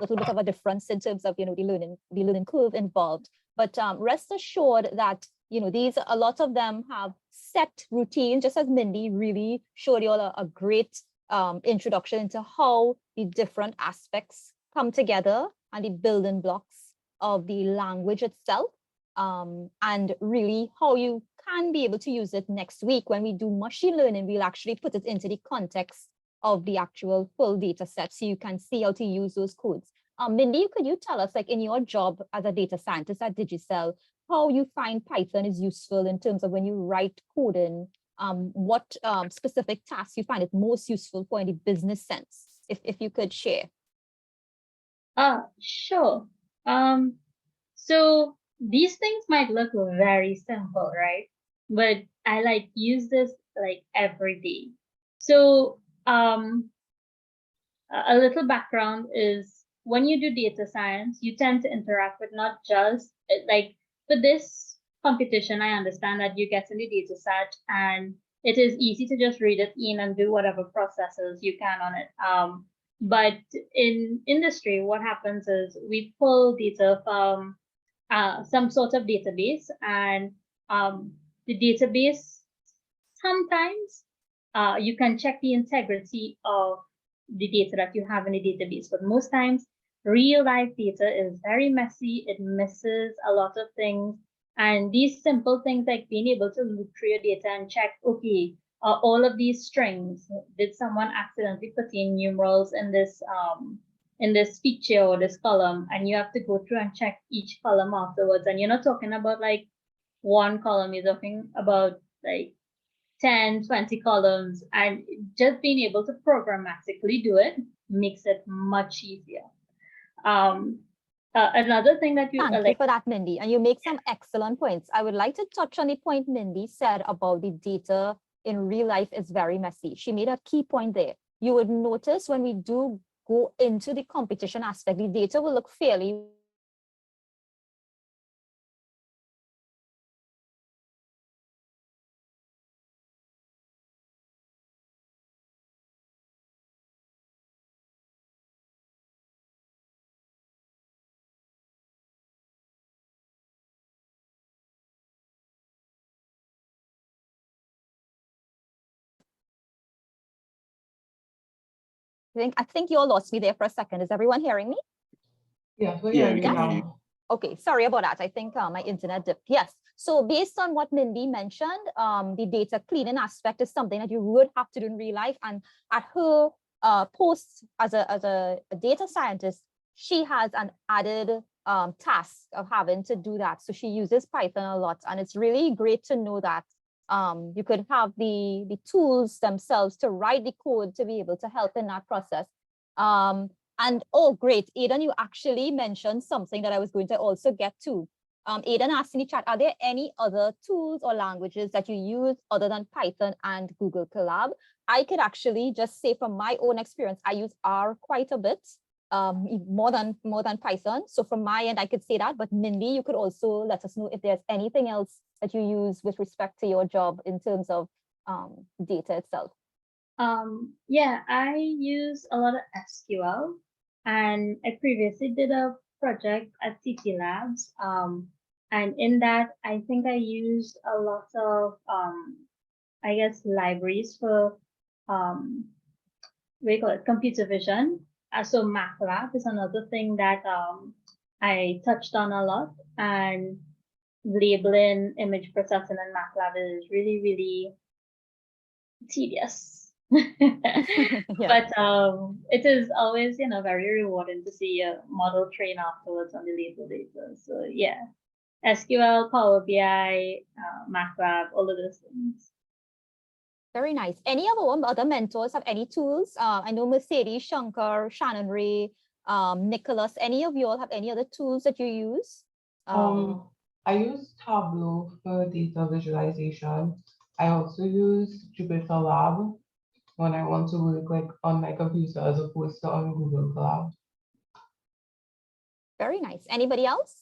little bit of a difference in terms of, the learning curve involved. But rest assured that a lot of them have set routines, just as Mindy really showed you all a great introduction into how the different aspects come together and the building blocks of the language itself, and really how you can be able to use it next week. When we do machine learning, we'll actually put it into the context of the actual full data set, so you can see how to use those codes. Mindy, could you tell us, like in your job as a data scientist at Digicel, how you find Python is useful in terms of when you write coding, what specific tasks you find it most useful for in the business sense, if you could share. Sure. So these things might look very simple, right? But I use this like every day. So a little background is when you do data science, you tend to interact with not just like for this competition, I understand that you get in the data set and it is easy to just read it in and do whatever processes you can on it. But in industry, what happens is we pull data from some sort of database, and the database sometimes you can check the integrity of the data that you have in the database, but most times real life data is very messy. It misses a lot of things, and these simple things like being able to look through your data and check, okay, all of these strings, did someone accidentally put in numerals in this feature or this column, and you have to go through and check each column afterwards. And you're not talking about like one column, you're talking about like 10, 20 columns, and just being able to programmatically do it makes it much easier. Another thing that Thank you for that, Mindy, and you make some excellent points. I would like to touch on the point Mindy said about the data in real life is very messy. She made a key point there. You would notice when we do go into the competition aspect, the data will look fairly I think you all lost me there for a second. Is everyone hearing me? Yes, we're Yeah, hearing we you can hear you. now. Okay, sorry about that. I think my internet dipped. Yes. So based on what Mindy mentioned, the data cleaning aspect is something that you would have to do in real life. And at her post as a data scientist, she has an added task of having to do that. So she uses Python a lot. And it's really great to know that you could have the tools themselves to write the code to be able to help in that process. And oh, great, Aidan, you actually mentioned something that I was going to also get to. Aidan asked in the chat, are there any other tools or languages that you use other than Python and Google Colab? I could actually just say from my own experience, I use R quite a bit, more than Python. So from my end, I could say that, but Mindy, you could also let us know if there's anything else that you use with respect to your job in terms of data itself. Yeah, I use a lot of SQL, and I previously did a project at CT Labs. And in that, I think I used a lot of, I guess, libraries for, we call it computer vision. So MATLAB is another thing that I touched on a lot, and labeling, image processing, and MATLAB is really, really tedious. Yeah. But it is always, very rewarding to see a model train afterwards on the label data. So yeah, SQL, Power BI, MATLAB, all of those things. Very nice. Any of our other mentors have any tools? I know Mercedes, Shankar, Shannon Ray, Nicholas, any of you all have any other tools that you use? I use Tableau for data visualization. I also use Jupyter Lab when I want to work on my computer as opposed to on Google Colab. Very nice. Anybody else?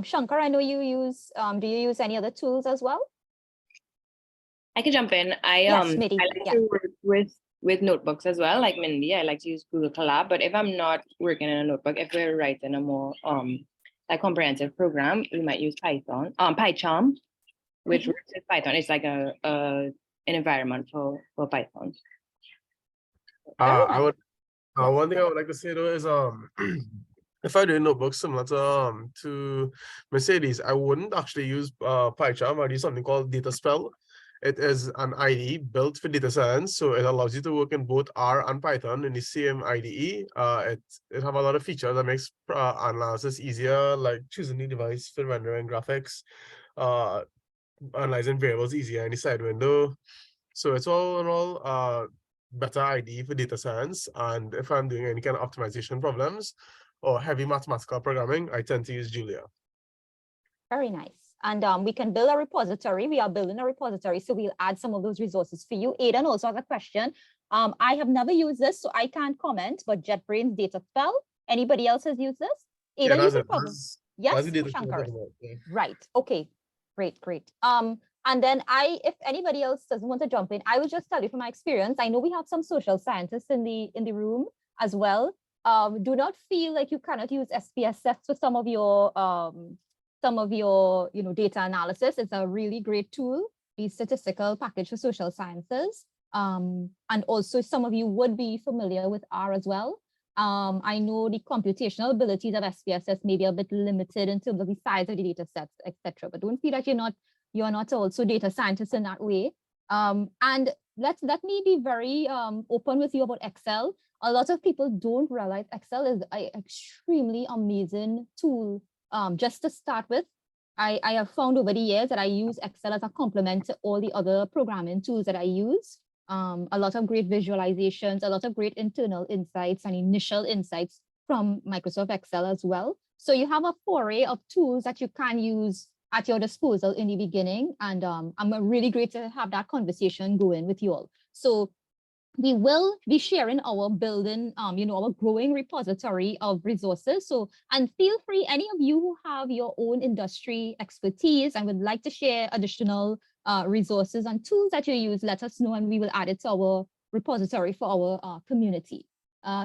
Shankar, I know you use, do you use any other tools as well? I could jump in. Yes, I Mitty, like yeah. to work with notebooks as well, like Mindy. I like to use Google Colab, but if I'm not working in a notebook, if we're writing a more like comprehensive program, we might use Python, PyCharm, which works with Python. It's like an environment for Python. Very I nice. would one thing I would like to say though is if I do notebooks similar to Mercedes, I wouldn't actually use PyCharm. I'd use something called DataSpell. It is an IDE built for data science, so it allows you to work in both R and Python in the same IDE. It have a lot of features that makes analysis easier, like choosing the device for rendering graphics, analyzing variables easier in the side window. So it's all in all better IDE for data science. And if I'm doing any kind of optimization problems or heavy mathematical programming, I tend to use Julia. Very nice. And we can build a repository. We are building a repository, so we'll add some of those resources for you. Aidan also has a question. I have never used this, so I can't comment, but JetBrains DataSpell. Anybody else has used this? Aidan, you could probably. Yes, Shankar. Right. Okay. Great. And then if anybody else doesn't want to jump in, I will just tell you from my experience. I know we have some social scientists in the room as well. Do not feel like you cannot use SPSS for some of your data analysis. It's a really great tool, the statistical package for social sciences. And also some of you would be familiar with R as well. I know the computational abilities of SPSS may be a bit limited in terms of the size of the data sets, etc. But don't feel that you're not also data scientists in that way. And let me be very open with you about Excel. A lot of people don't realize Excel is an extremely amazing tool. Just to start with, I have found over the years that I use Excel as a complement to all the other programming tools that I use. A lot of great visualizations, a lot of great internal insights and initial insights from Microsoft Excel as well. So you have a foray of tools that you can use at your disposal in the beginning. And I'm really great to have that conversation going with you all. So we will be sharing our building, our growing repository of resources. So, and feel free, any of you who have your own industry expertise and would like to share additional resources and tools that you use, let us know and we will add it to our repository for our community.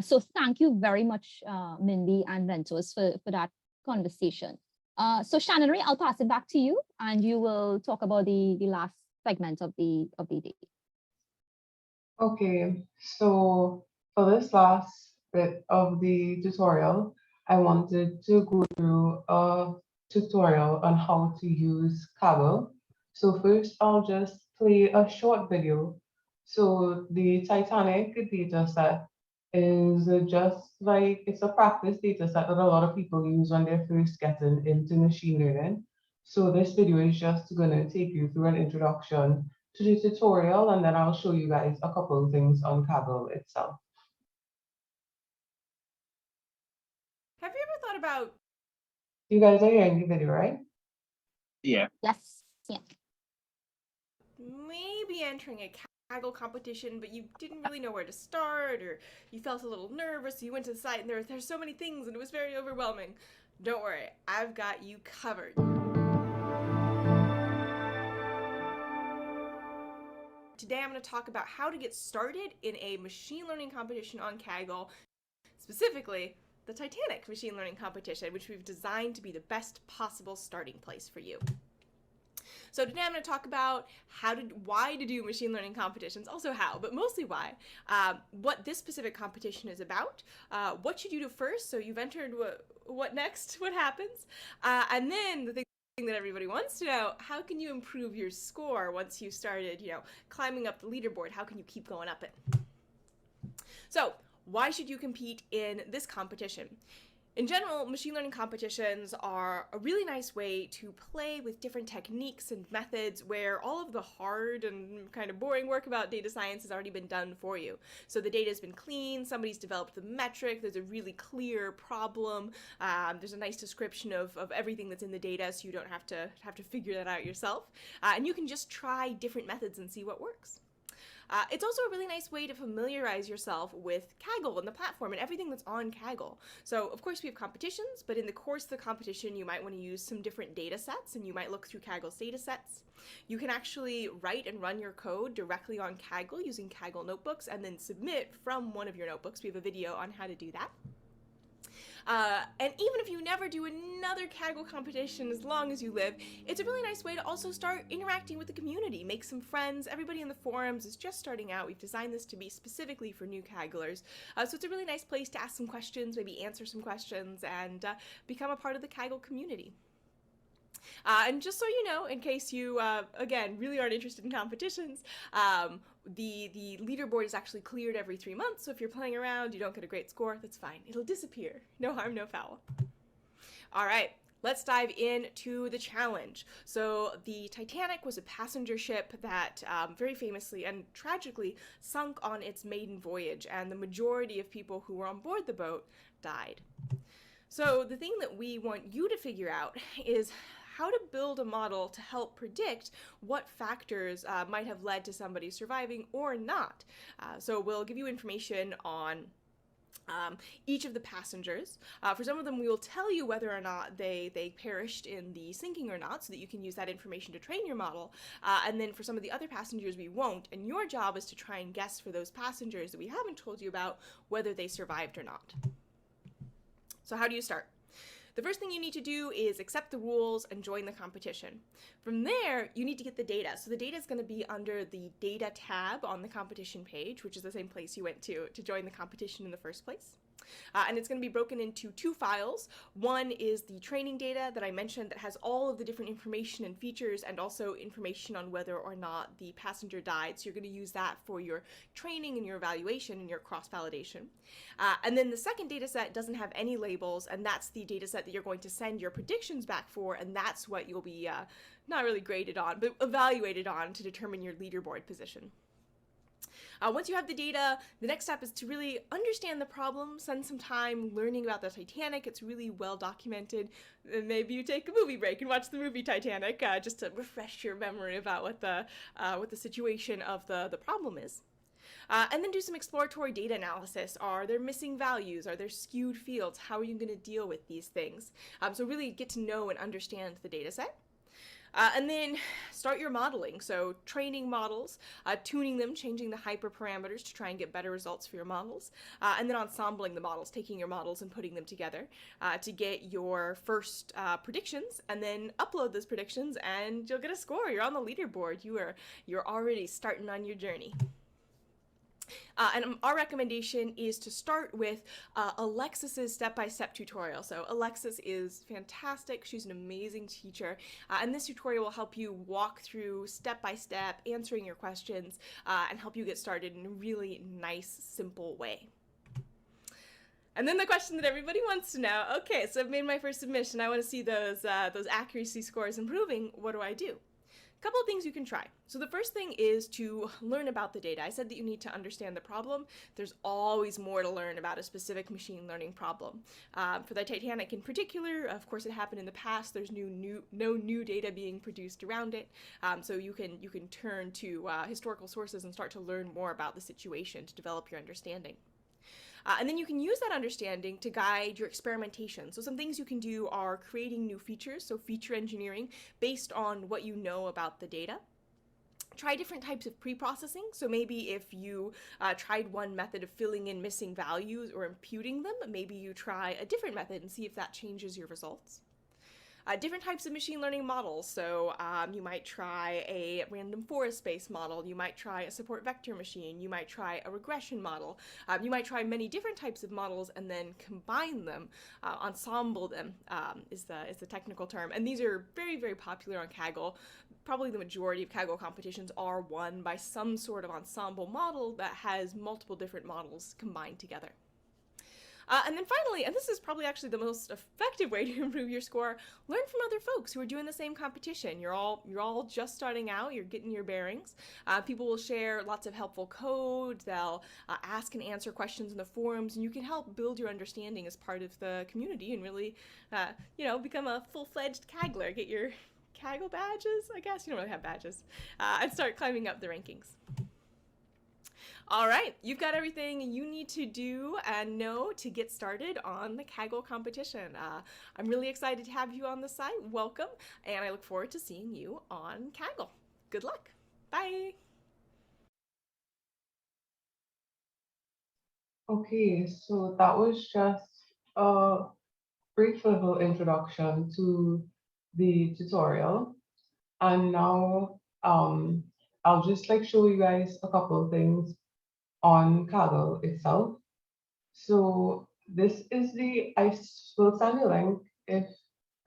So thank you very much, Mindy and Mentors for that conversation. So Shannon Ray, I'll pass it back to you and you will talk about the last segment of the day. Okay, so For this last bit of the tutorial, I wanted to go through a tutorial on how to use Kaggle. So first, I'll just play a short video. So the Titanic data set is just like, it's a practice data set that a lot of people use when they're first getting into machine learning. So this video is just going to take you through an introduction to the tutorial, and then I'll show you guys a couple of things on Kaggle itself. Have you ever thought about You guys are hearing the video, right? Yeah. Yes. Yeah. maybe entering a Kaggle competition, but you didn't really know where to start, or you felt a little nervous, so you went to the site and there's so many things and it was very overwhelming? Don't worry, I've got you covered. Today I'm going to talk about how to get started in a machine learning competition on Kaggle, specifically the Titanic machine learning competition, which we've designed to be the best possible starting place for you. So today I'm going to talk about why to do machine learning competitions, also how, but mostly why, what this specific competition is about, what should you do first, so you've entered, what next, what happens, and then the thing that everybody wants to know, how can you improve your score once you started, climbing up the leaderboard? How can you keep going up it? So why should you compete in this competition? In general, machine learning competitions are a really nice way to play with different techniques and methods where all of the hard and kind of boring work about data science has already been done for you. So the data has been clean, somebody's developed the metric, there's a really clear problem, there's a nice description of everything that's in the data, so you don't have to figure that out yourself. And you can just try different methods and see what works. It's also a really nice way to familiarize yourself with Kaggle and the platform and everything that's on Kaggle. So of course we have competitions, but in the course of the competition you might want to use some different data sets, and you might look through Kaggle's data sets. You can actually write and run your code directly on Kaggle using Kaggle notebooks and then submit from one of your notebooks. We have a video on how to do that. And even if you never do another Kaggle competition as long as you live, it's a really nice way to also start interacting with the community, make some friends. Everybody in the forums is just starting out. We've designed this to be specifically for new Kagglers. So it's a really nice place to ask some questions, maybe answer some questions, and become a part of the Kaggle community. And just so you know, in case you, again, really aren't interested in competitions, the leaderboard is actually cleared every 3 months, so if you're playing around, you don't get a great score, that's fine. It'll disappear. No harm, no foul. All right, let's dive into the challenge. So the Titanic was a passenger ship that very famously and tragically sunk on its maiden voyage, and the majority of people who were on board the boat died. So the thing that we want you to figure out is how to build a model to help predict what factors might have led to somebody surviving or not. So we'll give you information on each of the passengers. For some of them, we will tell you whether or not they perished in the sinking or not, so that you can use that information to train your model. And then for some of the other passengers, we won't. And your job is to try and guess for those passengers that we haven't told you about whether they survived or not. So how do you start? The first thing you need to do is accept the rules and join the competition. From there, you need to get the data. So the data is going to be under the data tab on the competition page, which is the same place you went to join the competition in the first place. And it's going to be broken into 2 files. One is the training data that I mentioned that has all of the different information and features, and also information on whether or not the passenger died. So you're going to use that for your training and your evaluation and your cross-validation. And then the second data set doesn't have any labels, and that's the data set that you're going to send your predictions back for, and that's what you'll be not really graded on, but evaluated on to determine your leaderboard position. Once you have the data, the next step is to really understand the problem, spend some time learning about the Titanic. It's really well documented. And maybe you take a movie break and watch the movie Titanic just to refresh your memory about what the situation of the problem is. And then do some exploratory data analysis. Are there missing values? Are there skewed fields? How are you going to deal with these things? So really get to know and understand the data set. And then start your modeling. So training models, tuning them, changing the hyperparameters to try and get better results for your models, and then ensembling the models, taking your models and putting them together to get your first predictions, and then upload those predictions and you'll get a score. You're on the leaderboard. You're already starting on your journey. And our recommendation is to start with Alexis's step-by-step tutorial. So Alexis is fantastic. She's an amazing teacher. And this tutorial will help you walk through step-by-step, answering your questions, and help you get started in a really nice, simple way. And then the question that everybody wants to know, okay, so I've made my first submission. I want to see those accuracy scores improving. What do I do? A couple of things you can try. So the first thing is to learn about the data. I said that you need to understand the problem. There's always more to learn about a specific machine learning problem. For the Titanic in particular, of course it happened in the past. There's no new data being produced around it. So you can turn to historical sources and start to learn more about the situation to develop your understanding. And then you can use that understanding to guide your experimentation. So some things you can do are creating new features, so feature engineering, based on what you know about the data. Try different types of pre-processing. So maybe if you tried one method of filling in missing values or imputing them, maybe you try a different method and see if that changes your results. Different types of machine learning models. So you might try a random forest space model. You might try a support vector machine. You might try a regression model. You might try many different types of models and then combine them, ensemble them is the technical term. And these are very, very popular on Kaggle. Probably the majority of Kaggle competitions are won by some sort of ensemble model that has multiple different models combined together. And then finally, and this is probably actually the most effective way to improve your score, learn from other folks who are doing the same competition. You're all just starting out, you're getting your bearings. People will share lots of helpful code, they'll ask and answer questions in the forums, and you can help build your understanding as part of the community and really, become a full-fledged Kaggler, get your Kaggle badges, I guess. You don't really have badges, and start climbing up the rankings. All right, you've got everything you need to do and know to get started on the Kaggle competition. I'm really excited to have you on the site. Welcome, and I look forward to seeing you on Kaggle. Good luck. Bye. Okay, so that was just a brief little introduction to the tutorial. And now I'll just show you guys a couple of things on Kaggle itself. So this is I will send a link if it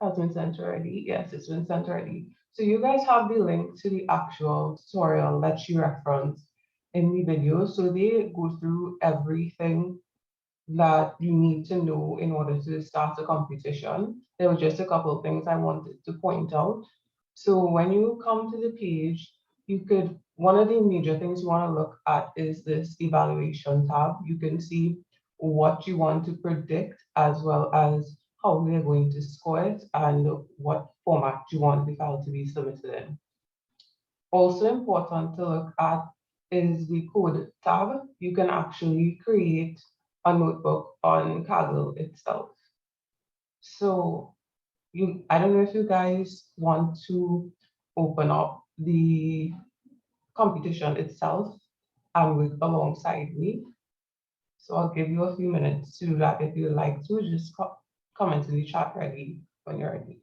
has been sent already. Yes, it's been sent already. So you guys have the link to the actual tutorial that she referenced in the video. So they go through everything that you need to know in order to start a competition. There were just a couple of things I wanted to point out. So when you come to the page, one of the major things you want to look at is this evaluation tab. You can see what you want to predict as well as how we're going to score it and what format you want the file to be submitted in. Also important to look at is the code tab. You can actually create a notebook on Kaggle itself. So I don't know if you guys want to open up the competition itself and work alongside me. So I'll give you a few minutes to do that. If you'd like to, just comment in the chat ready when you're ready.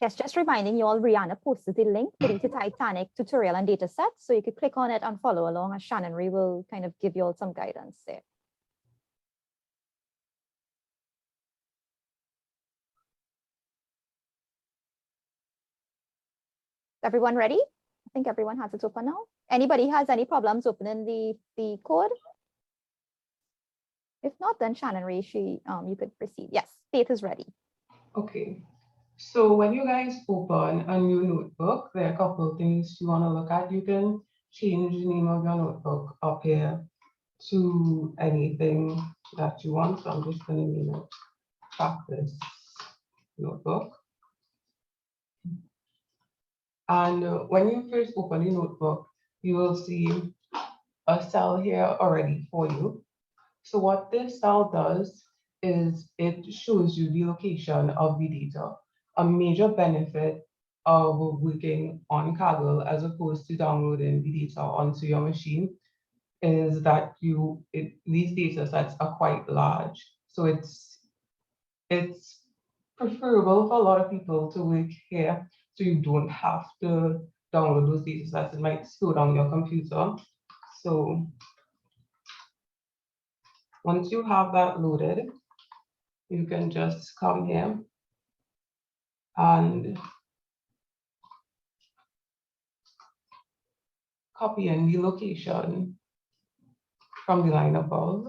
Yes, just reminding you all, Rihanna posted the link for the Titanic tutorial and data set. So you could click on it and follow along, as Shannon Ree will kind of give you all some guidance there. Everyone ready? I think everyone has it open now. Anybody has any problems opening the code? If not, then Shannon Ree, you could proceed. Yes, Faith is ready. Okay. So when you guys open a new notebook, there are a couple of things you want to look at. You can change the name of your notebook up here to anything that you want. So I'm just going to name it practice notebook. And when you first open the notebook, you will see a cell here already for you. So what this cell does is it shows you the location of the data. A major benefit of working on Kaggle as opposed to downloading the data onto your machine is that these data sets are quite large. So it's preferable for a lot of people to work here, so you don't have to download those data sets, it might slow down your computer. So once you have that loaded, you can just come here and copy in the location from the line above.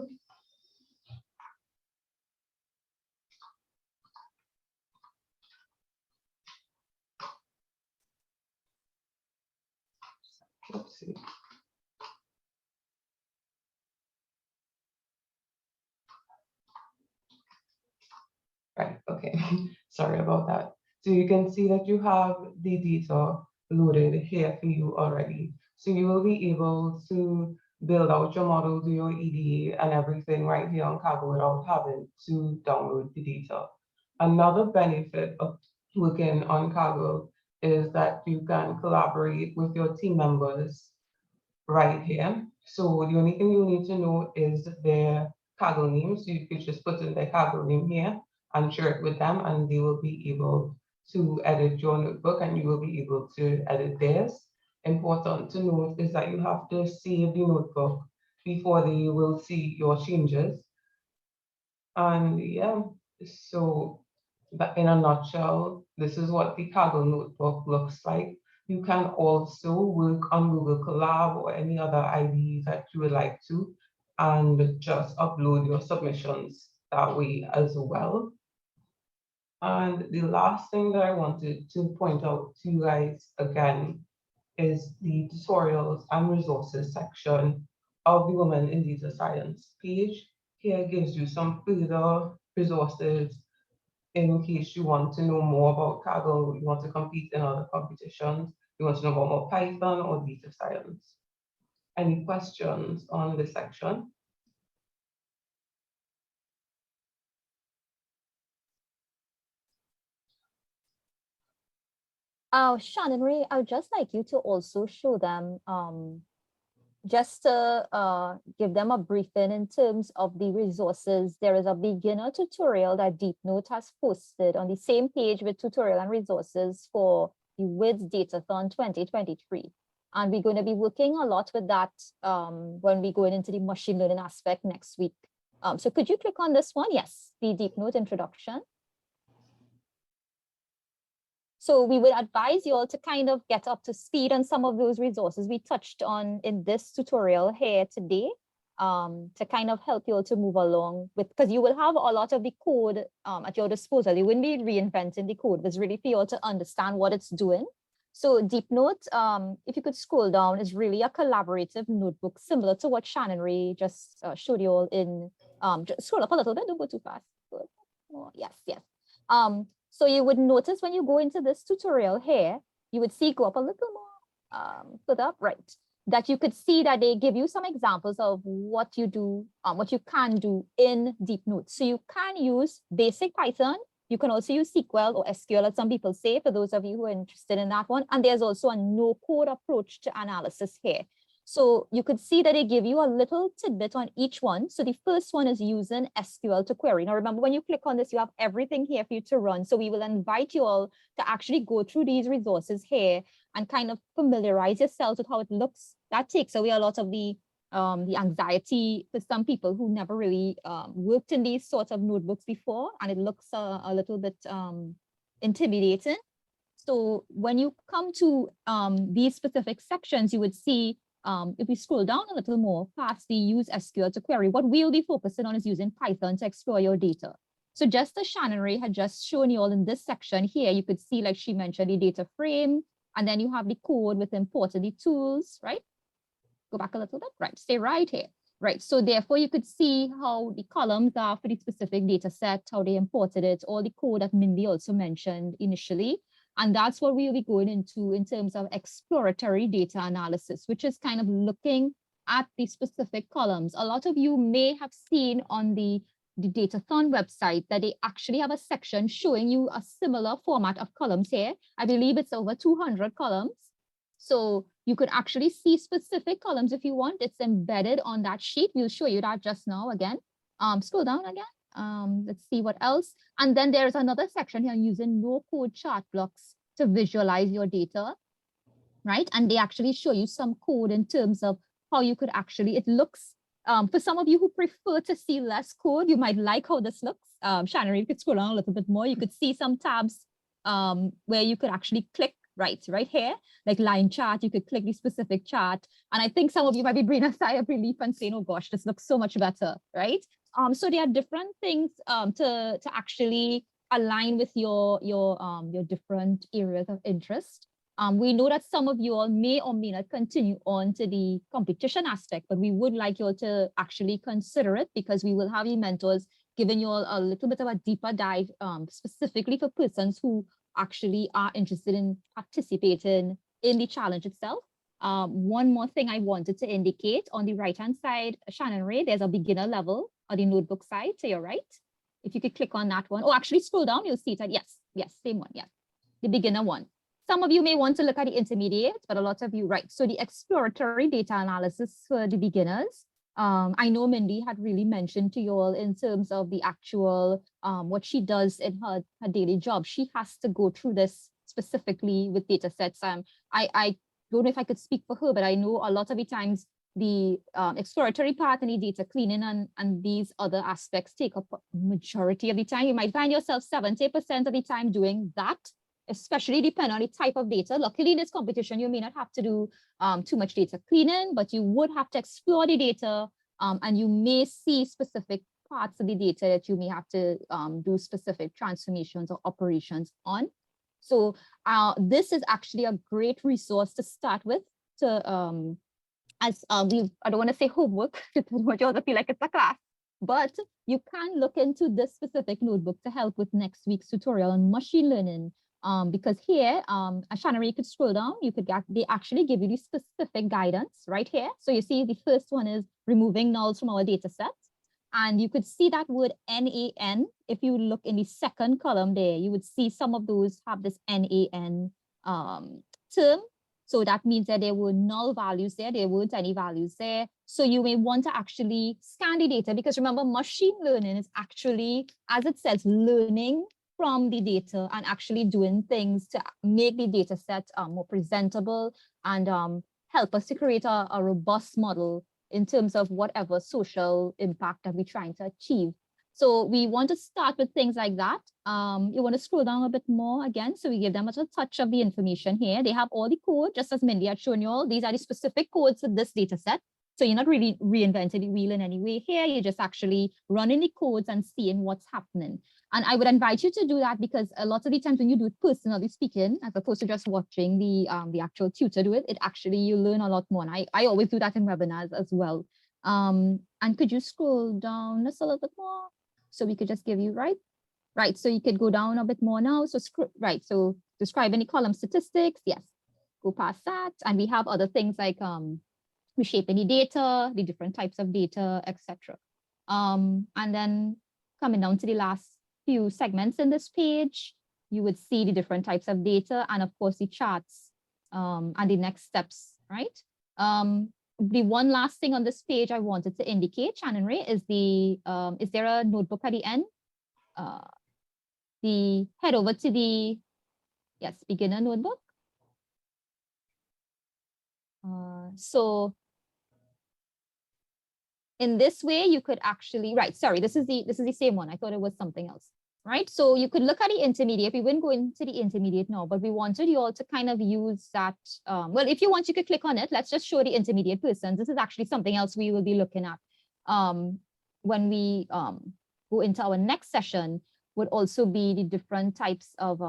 Let's see. Right, okay, sorry about that. So you can see that you have the data loaded here for you already. So you will be able to build out your model, do your EDA and everything right here on Kaggle without having to download the data. Another benefit of working on Kaggle is that you can collaborate with your team members right here. So the only thing you need to know is their Kaggle name. So you could just put in their Kaggle name here and share it with them, and they will be able to edit your notebook and you will be able to edit theirs. Important to note is that you have to save the notebook before they will see your changes. And yeah, so but in a nutshell, this is what the Kaggle notebook looks like. You can also work on Google Colab or any other IDEs that you would like to, and just upload your submissions that way as well. And the last thing that I wanted to point out to you guys again is the tutorials and resources section of the Women in Data Science page. Here gives you some further resources in case you want to know more about Kaggle, you want to compete in other competitions, you want to know about more Python or data science. Any questions on this section? Shannon Ray, I would just like you to also show them, just to give them a briefing in terms of the resources. There is a beginner tutorial that DeepNote has posted on the same page with tutorial and resources for the WiDS Datathon 2023. And we're going to be working a lot with that when we go into the machine learning aspect next week. So could you click on this one? Yes, the DeepNote introduction. So we would advise you all to kind of get up to speed on some of those resources we touched on in this tutorial here today, to kind of help you all to move along with, because you will have a lot of the code at your disposal. You wouldn't be reinventing the code. It's really for you all to understand what it's doing. So DeepNote, if you could scroll down, is really a collaborative notebook similar to what Shannon Ray just showed you all in, just scroll up a little bit, don't go too fast. Good. Oh, yes, yes. So you would notice when you go into this tutorial here, you would see, go up a little more, further up, right, that you could see that they give you some examples of what you do, what you can do in DeepNote. So you can use basic Python. You can also use SQL or SQL, as some people say, for those of you who are interested in that one. And there's also a no-code approach to analysis here. So you could see that they give you a little tidbit on each one. So the first one is using SQL to query. Now remember, when you click on this, you have everything here for you to run. So we will invite you all to actually go through these resources here and kind of familiarize yourselves with how it looks. That takes away a lot of the anxiety for some people who never really worked in these sorts of notebooks before, and it looks a little bit intimidating. So when you come to these specific sections, you would see, if we scroll down a little more past the use SQL to query, what we'll be focusing on is using Python to explore your data. So just as Shannon Ray had just shown you all in this section here, you could see, like she mentioned, the data frame, and then you have the code with importing the tools, right? Go back a little bit, right? Stay right here, right? So therefore you could see how the columns are for the specific data set, how they imported it, all the code that Mindy also mentioned initially. And that's what we'll be going into in terms of exploratory data analysis, which is kind of looking at the specific columns. A lot of you may have seen on the Datathon website that they actually have a section showing you a similar format of columns here. I believe it's over 200 columns. So you could actually see specific columns if you want. It's embedded on that sheet. We'll show you that just now again. Scroll down again. Let's see what else. And then there's another section here using no code chart blocks to visualize your data. right? And they actually show you some code in terms of how you could actually, it looks, for some of you who prefer to see less code, you might like how this looks. Shannon, if you could scroll down a little bit more, you could see some tabs where you could actually click right here, like line chart, you could click the specific chart. And I think some of you might be breathing a sigh of relief and saying, oh gosh, this looks so much better, right? So there are different things to actually align with your different areas of interest. We know that some of you all may or may not continue on to the competition aspect, but we would like you all to actually consider it, because we will have your mentors giving you all a little bit of a deeper dive, specifically for persons who actually are interested in participating in the challenge itself. One more thing I wanted to indicate on the right-hand side, Shannon Ray, there's a beginner level on the notebook side to your right. If you could click on that one, or actually scroll down, you'll see that. Yes, same one, yeah, the beginner one. Some of you may want to look at the intermediate, but a lot of you, right. So the exploratory data analysis for the beginners, I know Mindy had really mentioned to you all in terms of the actual, what she does in her daily job. She has to go through this specifically with data sets. I don't know if I could speak for her, but I know a lot of the times the exploratory part and the data cleaning and these other aspects take up majority of the time. You might find yourself 70% of the time doing that, especially depending on the type of data. Luckily, in this competition, you may not have to do too much data cleaning, but you would have to explore the data, and you may see specific parts of the data that you may have to do specific transformations or operations on. So this is actually a great resource to start with, to as I don't want to say homework, because you also feel like it's a class, but you can look into this specific notebook to help with next week's tutorial on machine learning. Because here, Shannon, you could scroll down, you could get, they actually give you the specific guidance right here. So you see the first one is removing nulls from our data set. And you could see that word NAN. If you look in the second column there, you would see some of those have this NAN term. So that means that there were null values there, there weren't any values there. So you may want to actually scan the data, because remember, machine learning is actually, as it says, learning from the data and actually doing things to make the data set more presentable and help us to create a robust model in terms of whatever social impact that we're trying to achieve. So we want to start with things like that. You want to scroll down a bit more again. So we give them a touch of the information here. They have all the code, just as Mindy had shown you all. These are the specific codes for this data set. So you're not really reinventing the wheel in any way here. You're just actually running the codes and seeing what's happening. And I would invite you to do that, because a lot of the times when you do it personally speaking, as opposed to just watching the actual tutor do it, it actually, you learn a lot more. And I always do that in webinars as well. And could you scroll down just a little bit more? So we could just give you, right. So you could go down a bit more now. So right. So describe any column statistics. Yes. Go past that. And we have other things like reshaping the data, the different types of data, etc. And then coming down to the last few segments in this page, you would see the different types of data and of course the charts and the next steps, right? The one last thing on this page I wanted to indicate, Shannon Ray, is is there a notebook at the end? Head over to the, yes, beginner notebook. So in this way, you could actually, right, sorry, this is the same one. I thought it was something else, right? So you could look at the intermediate. We wouldn't go into the intermediate now, but we wanted you all to kind of use that. Well, if you want, you could click on it. Let's just show the intermediate persons. This is actually something else we will be looking at when we go into our next session, would also be the different types of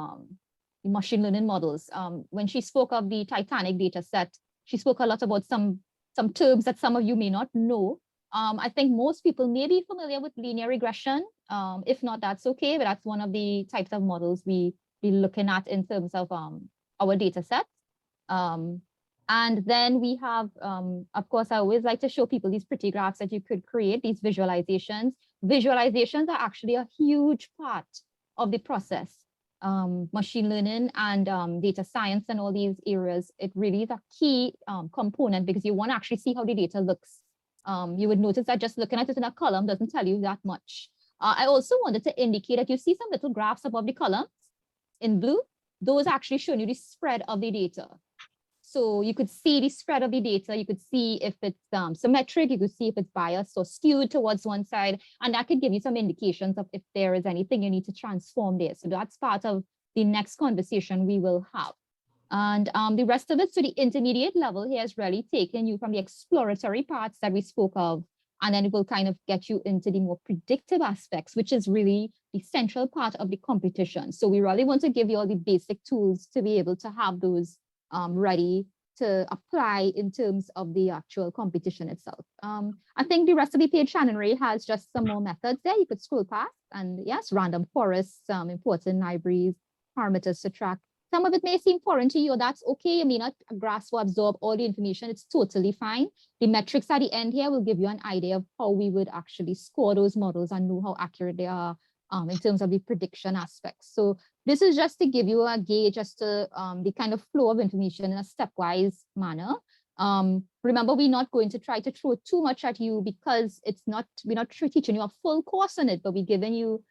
machine learning models. When she spoke of the Titanic data set, she spoke a lot about some terms that some of you may not know. I think most people may be familiar with linear regression. If not, that's okay, but that's one of the types of models we be looking at in terms of our data sets. And then we have, of course, I always like to show people these pretty graphs that you could create, these visualizations. Visualizations are actually a huge part of the process. Machine learning and data science and all these areas, it really is a key component, because you want to actually see how the data looks. You would notice that just looking at it in a column doesn't tell you that much. I also wanted to indicate that you see some little graphs above the columns in blue. Those are actually showing you the spread of the data. So you could see the spread of the data. You could see if it's symmetric. You could see if it's biased or skewed towards one side. And that could give you some indications of if there is anything you need to transform there. So that's part of the next conversation we will have. And the rest of it, so the intermediate level here is really taking you from the exploratory parts that we spoke of, and then it will kind of get you into the more predictive aspects, which is really the central part of the competition. So we really want to give you all the basic tools to be able to have those ready to apply in terms of the actual competition itself. I think the rest of the page, Shannon Ray, has just some more methods there. You could scroll past, and yes, random forests, important libraries, parameters to track. Some of it may seem foreign to you, that's okay. You may not grasp or absorb all the information. It's totally fine. The metrics at the end here will give you an idea of how we would actually score those models and know how accurate they are in terms of the prediction aspects. So this is just to give you a gauge as to the kind of flow of information in a stepwise manner. Remember, we're not going to try to throw too much at you because we're not teaching you a full course on it, but we're giving you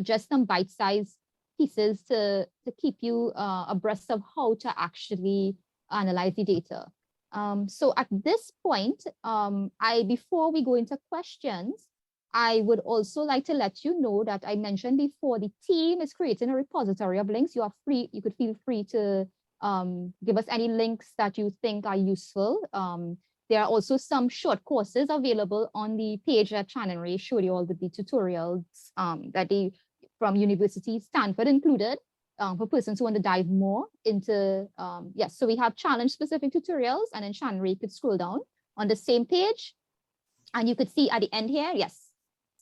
just some bite-sized pieces to keep you abreast of how to actually analyze the data. So at this point, before we go into questions, I would also like to let you know that I mentioned before the team is creating a repository of links. You could feel free to give us any links that you think are useful. There are also some short courses available on the page that Shannon Ray showed you all with the tutorials that they from University Stanford included for persons who want to dive more into, yes, so we have challenge specific tutorials, and then Shannon Ray could scroll down on the same page and you could see at the end here, yes.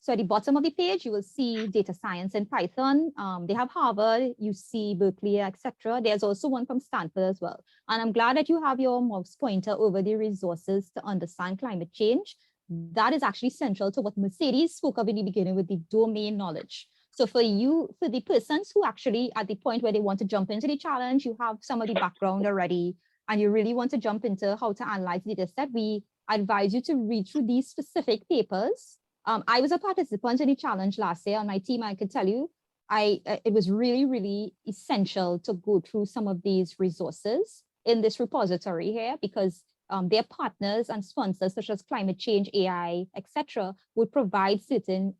So at the bottom of the page, you will see data science in Python. They have Harvard, UC, Berkeley, etc. There's also one from Stanford as well. And I'm glad that you have your mouse pointer over the resources to understand climate change. That is actually central to what Mercedes spoke of in the beginning with the domain knowledge. So for the persons who actually at the point where they want to jump into the challenge, you have some of the background already, and you really want to jump into how to analyze the data set, we advise you to read through these specific papers. I was a participant in the challenge last year on my team. I could tell you, it was really, really essential to go through some of these resources in this repository here, because their partners and sponsors such as climate change, AI, etc., would provide certain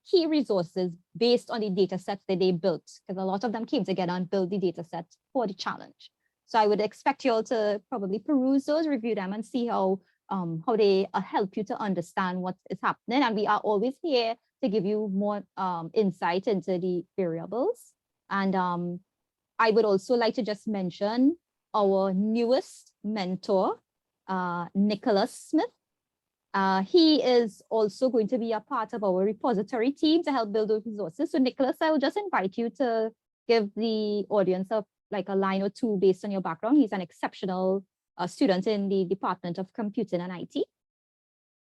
key resources based on the data sets that they built, because a lot of them came together and built the data set for the challenge. So I would expect you all to probably peruse those, review them, and see how they help you to understand what is happening. And we are always here to give you more insight into the variables. And I would also like to just mention our newest mentor, Nicholas Smith. He is also going to be a part of our repository team to help build those resources. So Nicholas, I will just invite you to give the audience a line or two based on your background. He's an exceptional student in the Department of Computing and IT.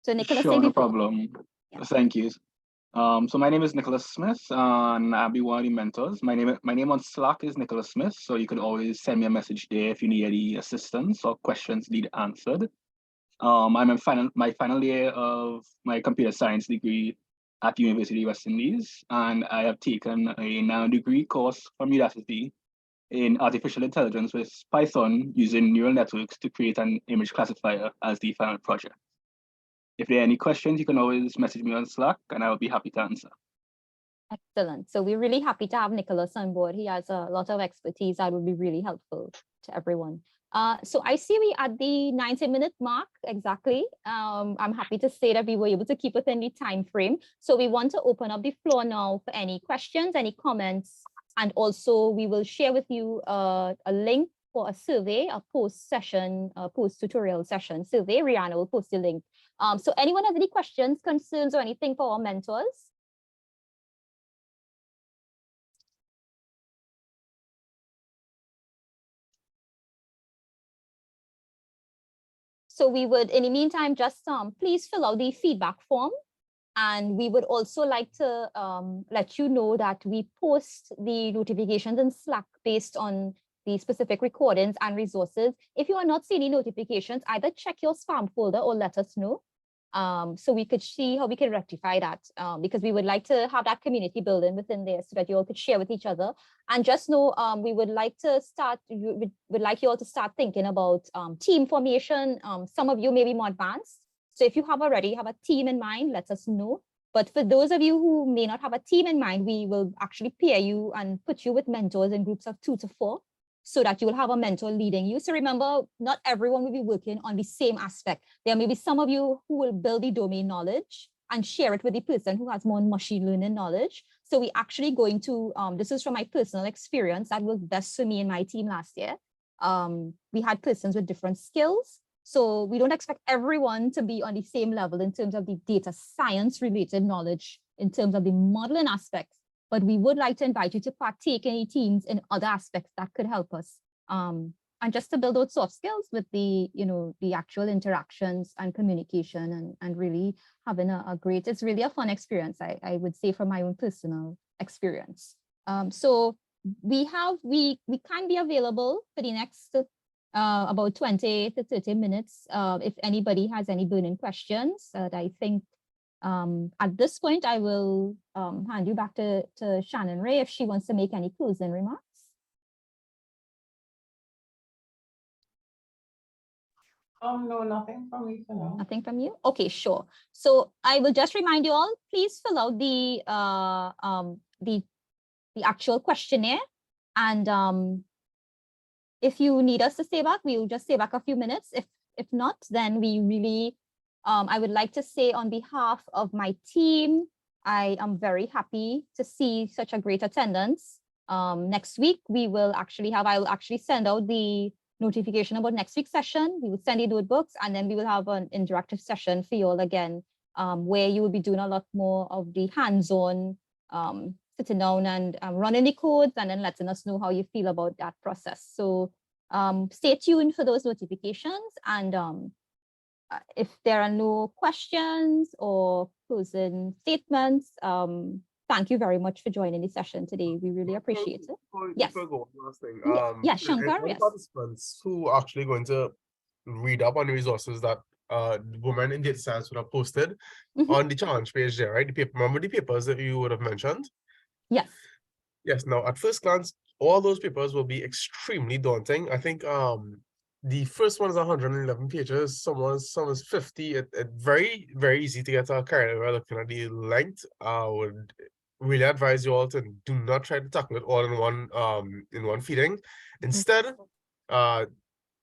So Nicholas, sure, no problem. Yeah. Thank you. So my name is Nicholas Smith, and I'll be one of the mentors. My name on Slack is Nicholas Smith, so you can always send me a message there if you need any assistance or questions need answered. I'm in my final year of my computer science degree at University of West Indies, and I have taken a nano-degree course from Udacity in artificial intelligence with Python using neural networks to create an image classifier as the final project. If there are any questions, you can always message me on Slack and I will be happy to answer. Excellent. So we're really happy to have Nicholas on board. He has a lot of expertise that would be really helpful to everyone. So I see we at the 90-minute mark exactly. I'm happy to say that we were able to keep within the time frame. So we want to open up the floor now for any questions, any comments, and also we will share with you a link for a survey, a post-session, post-tutorial session survey. Rihanna will post the link. So anyone has any questions, concerns, or anything for our mentors? So we would, in the meantime, just please fill out the feedback form. And we would also like to let you know that we post the notifications in Slack based on the specific recordings and resources. If you are not seeing any notifications, either check your spam folder or let us know. so we could see how we can rectify that, because we would like to have that community building within there so that you all could share with each other. And just know, we would like to start, would like you all to start thinking about team formation. Some of you may be more advanced. So if you have already have a team in mind, let us know. But for those of you who may not have a team in mind, we will actually pair you and put you with mentors in groups of 2 to 4 so that you will have a mentor leading you. So remember, not everyone will be working on the same aspect. There may be some of you who will build the domain knowledge and share it with the person who has more machine learning knowledge. So we actually going to, this is from my personal experience, that was best for me and my team last year. We had persons with different skills. So we don't expect everyone to be on the same level in terms of the data science related knowledge, in terms of the modeling aspects, but we would like to invite you to partake in any teams in other aspects that could help us. And just to build those soft skills with the, the actual interactions and communication and really having a great, it's really a fun experience, I would say, from my own personal experience. So we can be available for the next about 20 to 30 minutes. If anybody has any burning questions, I think at this point, I will hand you back to Shannon Ray if she wants to make any closing remarks. No, nothing from me for now. Nothing from you? Okay, sure. So I will just remind you all, please fill out the actual questionnaire, and if you need us to stay back, we will just stay back a few minutes. If not, then we really, I would like to say on behalf of my team, I am very happy to see such a great attendance. Next week, we will actually have, I will actually send out the notification about next week's session. We will send you notebooks, and then we will have an interactive session for you all again, where you will be doing a lot more of the hands-on, sitting down and running the codes and then letting us know how you feel about that process. So stay tuned for those notifications. And if there are no questions or closing statements, thank you very much for joining the session today. We really appreciate it. Yes. Last thing. Yeah, Shankar, yes. Participants who are actually going to read up on the resources that women in data science would have posted on the challenge page there, right? Remember the papers that you would have mentioned? Yes. Yes. Now, at first glance, all those papers will be extremely daunting. I think the first one is 111 pages. Some is 50. It very, very easy to get carried away looking at the length. I would really advise you all to do not try to tackle it all in one feeding. Instead,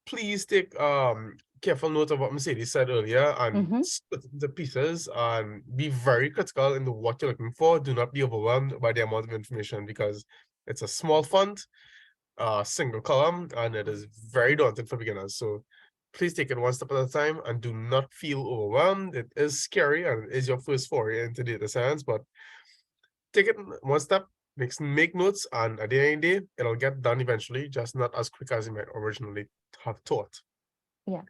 please take careful note of what Mercedes said earlier and split it into pieces and be very critical in what you're looking for. Do not be overwhelmed by the amount of information because it's a small font, single column, and it is very daunting for beginners. So please take it one step at a time and do not feel overwhelmed. It is scary and it is your first foray into data science, but take it one step, make notes, and at the end of the day, it'll get done eventually, just not as quick as you might originally have thought. Yeah.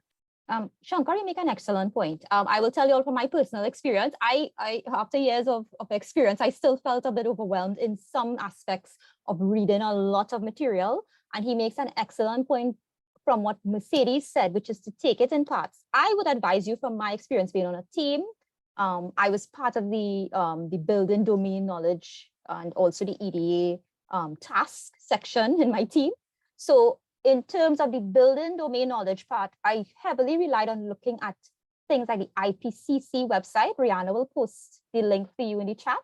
Shankar, you make an excellent point. I will tell you all from my personal experience. I after years of experience, I still felt a bit overwhelmed in some aspects of reading a lot of material. And he makes an excellent point from what Mercedes said, which is to take it in parts. I would advise you from my experience being on a team. I was part of the building domain knowledge and also the EDA task section in my team. So in terms of the building domain knowledge part, I heavily relied on looking at things like the IPCC website. Rihanna will post the link for you in the chat.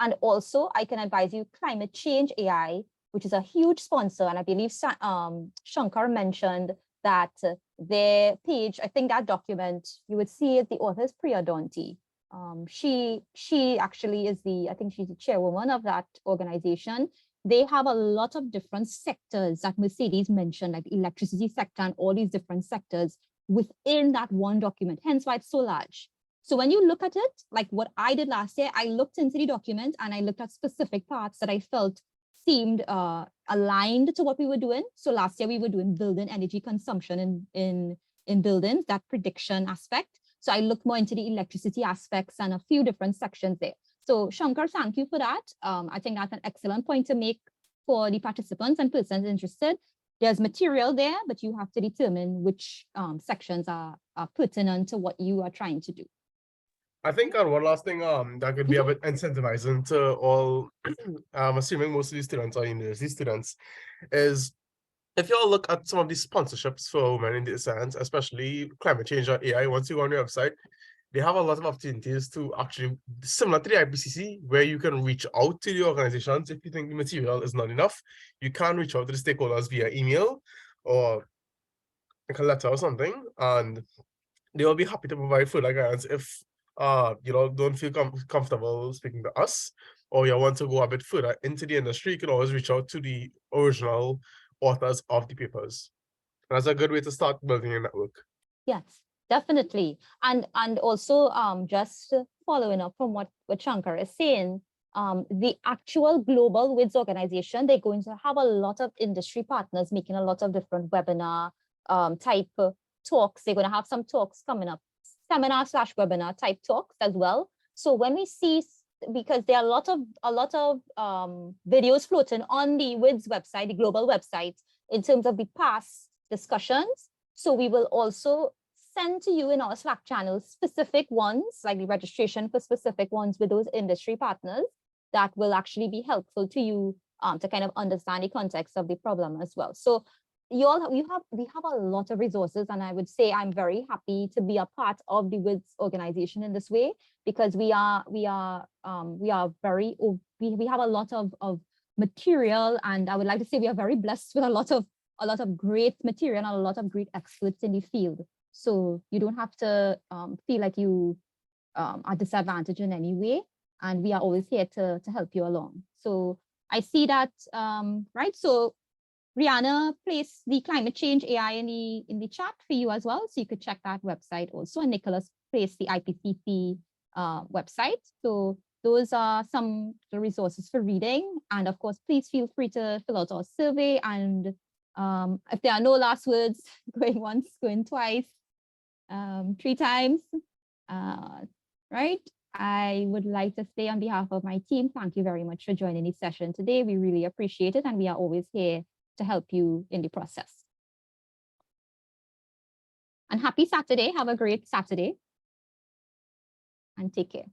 And also I can advise you Climate Change AI, which is a huge sponsor. And I believe Shankar mentioned that their page, I think that document, you would see it, the author is Priya Donti. She actually is I think she's the chairwoman of that organization. They have a lot of different sectors that Mercedes mentioned, like the electricity sector and all these different sectors within that one document, hence why it's so large. So when you look at it, like what I did last year, I looked into the document and I looked at specific parts that I felt seemed aligned to what we were doing. So last year we were doing building energy consumption in buildings, that prediction aspect. So I looked more into the electricity aspects and a few different sections there. So Shankar, thank you for that. I think that's an excellent point to make for the participants and persons interested. There's material there, but you have to determine which sections are pertinent to what you are trying to do. I think one last thing that could be a bit incentivizing to all, I'm assuming most of these students are university students, is if you all look at some of these sponsorships for women in data science, especially climate change or AI, once you go on your website, they have a lot of opportunities to actually, similar to the IPCC, where you can reach out to the organizations if you think the material is not enough. You can reach out to the stakeholders via email or like a letter or something, and they will be happy to provide further guidance if you know, don't feel comfortable speaking to us, or you want to go a bit further into the industry. You can always reach out to the original authors of the papers. That's a good way to start building a network. Yes, definitely. And also just following up from what Shankar is saying, the actual global WiDS organization, they're going to have a lot of industry partners making a lot of different webinar type talks. They're going to have some talks coming up, seminar/webinar type talks as well. So when we see, because there are a lot of videos floating on the WiDS website, the global website, in terms of the past discussions. So we will also send to you in our Slack channel specific ones, like the registration for specific ones with those industry partners that will actually be helpful to you to kind of understand the context of the problem as well. So we have a lot of resources, and I would say I'm very happy to be a part of the WiDS organization in this way, because we have a lot of material, and I would like to say we are very blessed with a lot of great material and a lot of great experts in the field. So you don't have to feel like you are disadvantaged in any way, and we are always here to help you along. So I see that, right? So Rihanna placed the climate change AI in the chat for you as well, so you could check that website also. And Nicholas placed the IPCC website. So those are some the resources for reading. And of course, please feel free to fill out our survey. And if there are no last words, going once, going twice, 3 times, right? I would like to say on behalf of my team, thank you very much for joining this session today. We really appreciate it, and we are always here to help you in the process. And happy Saturday. Have a great Saturday. And take care.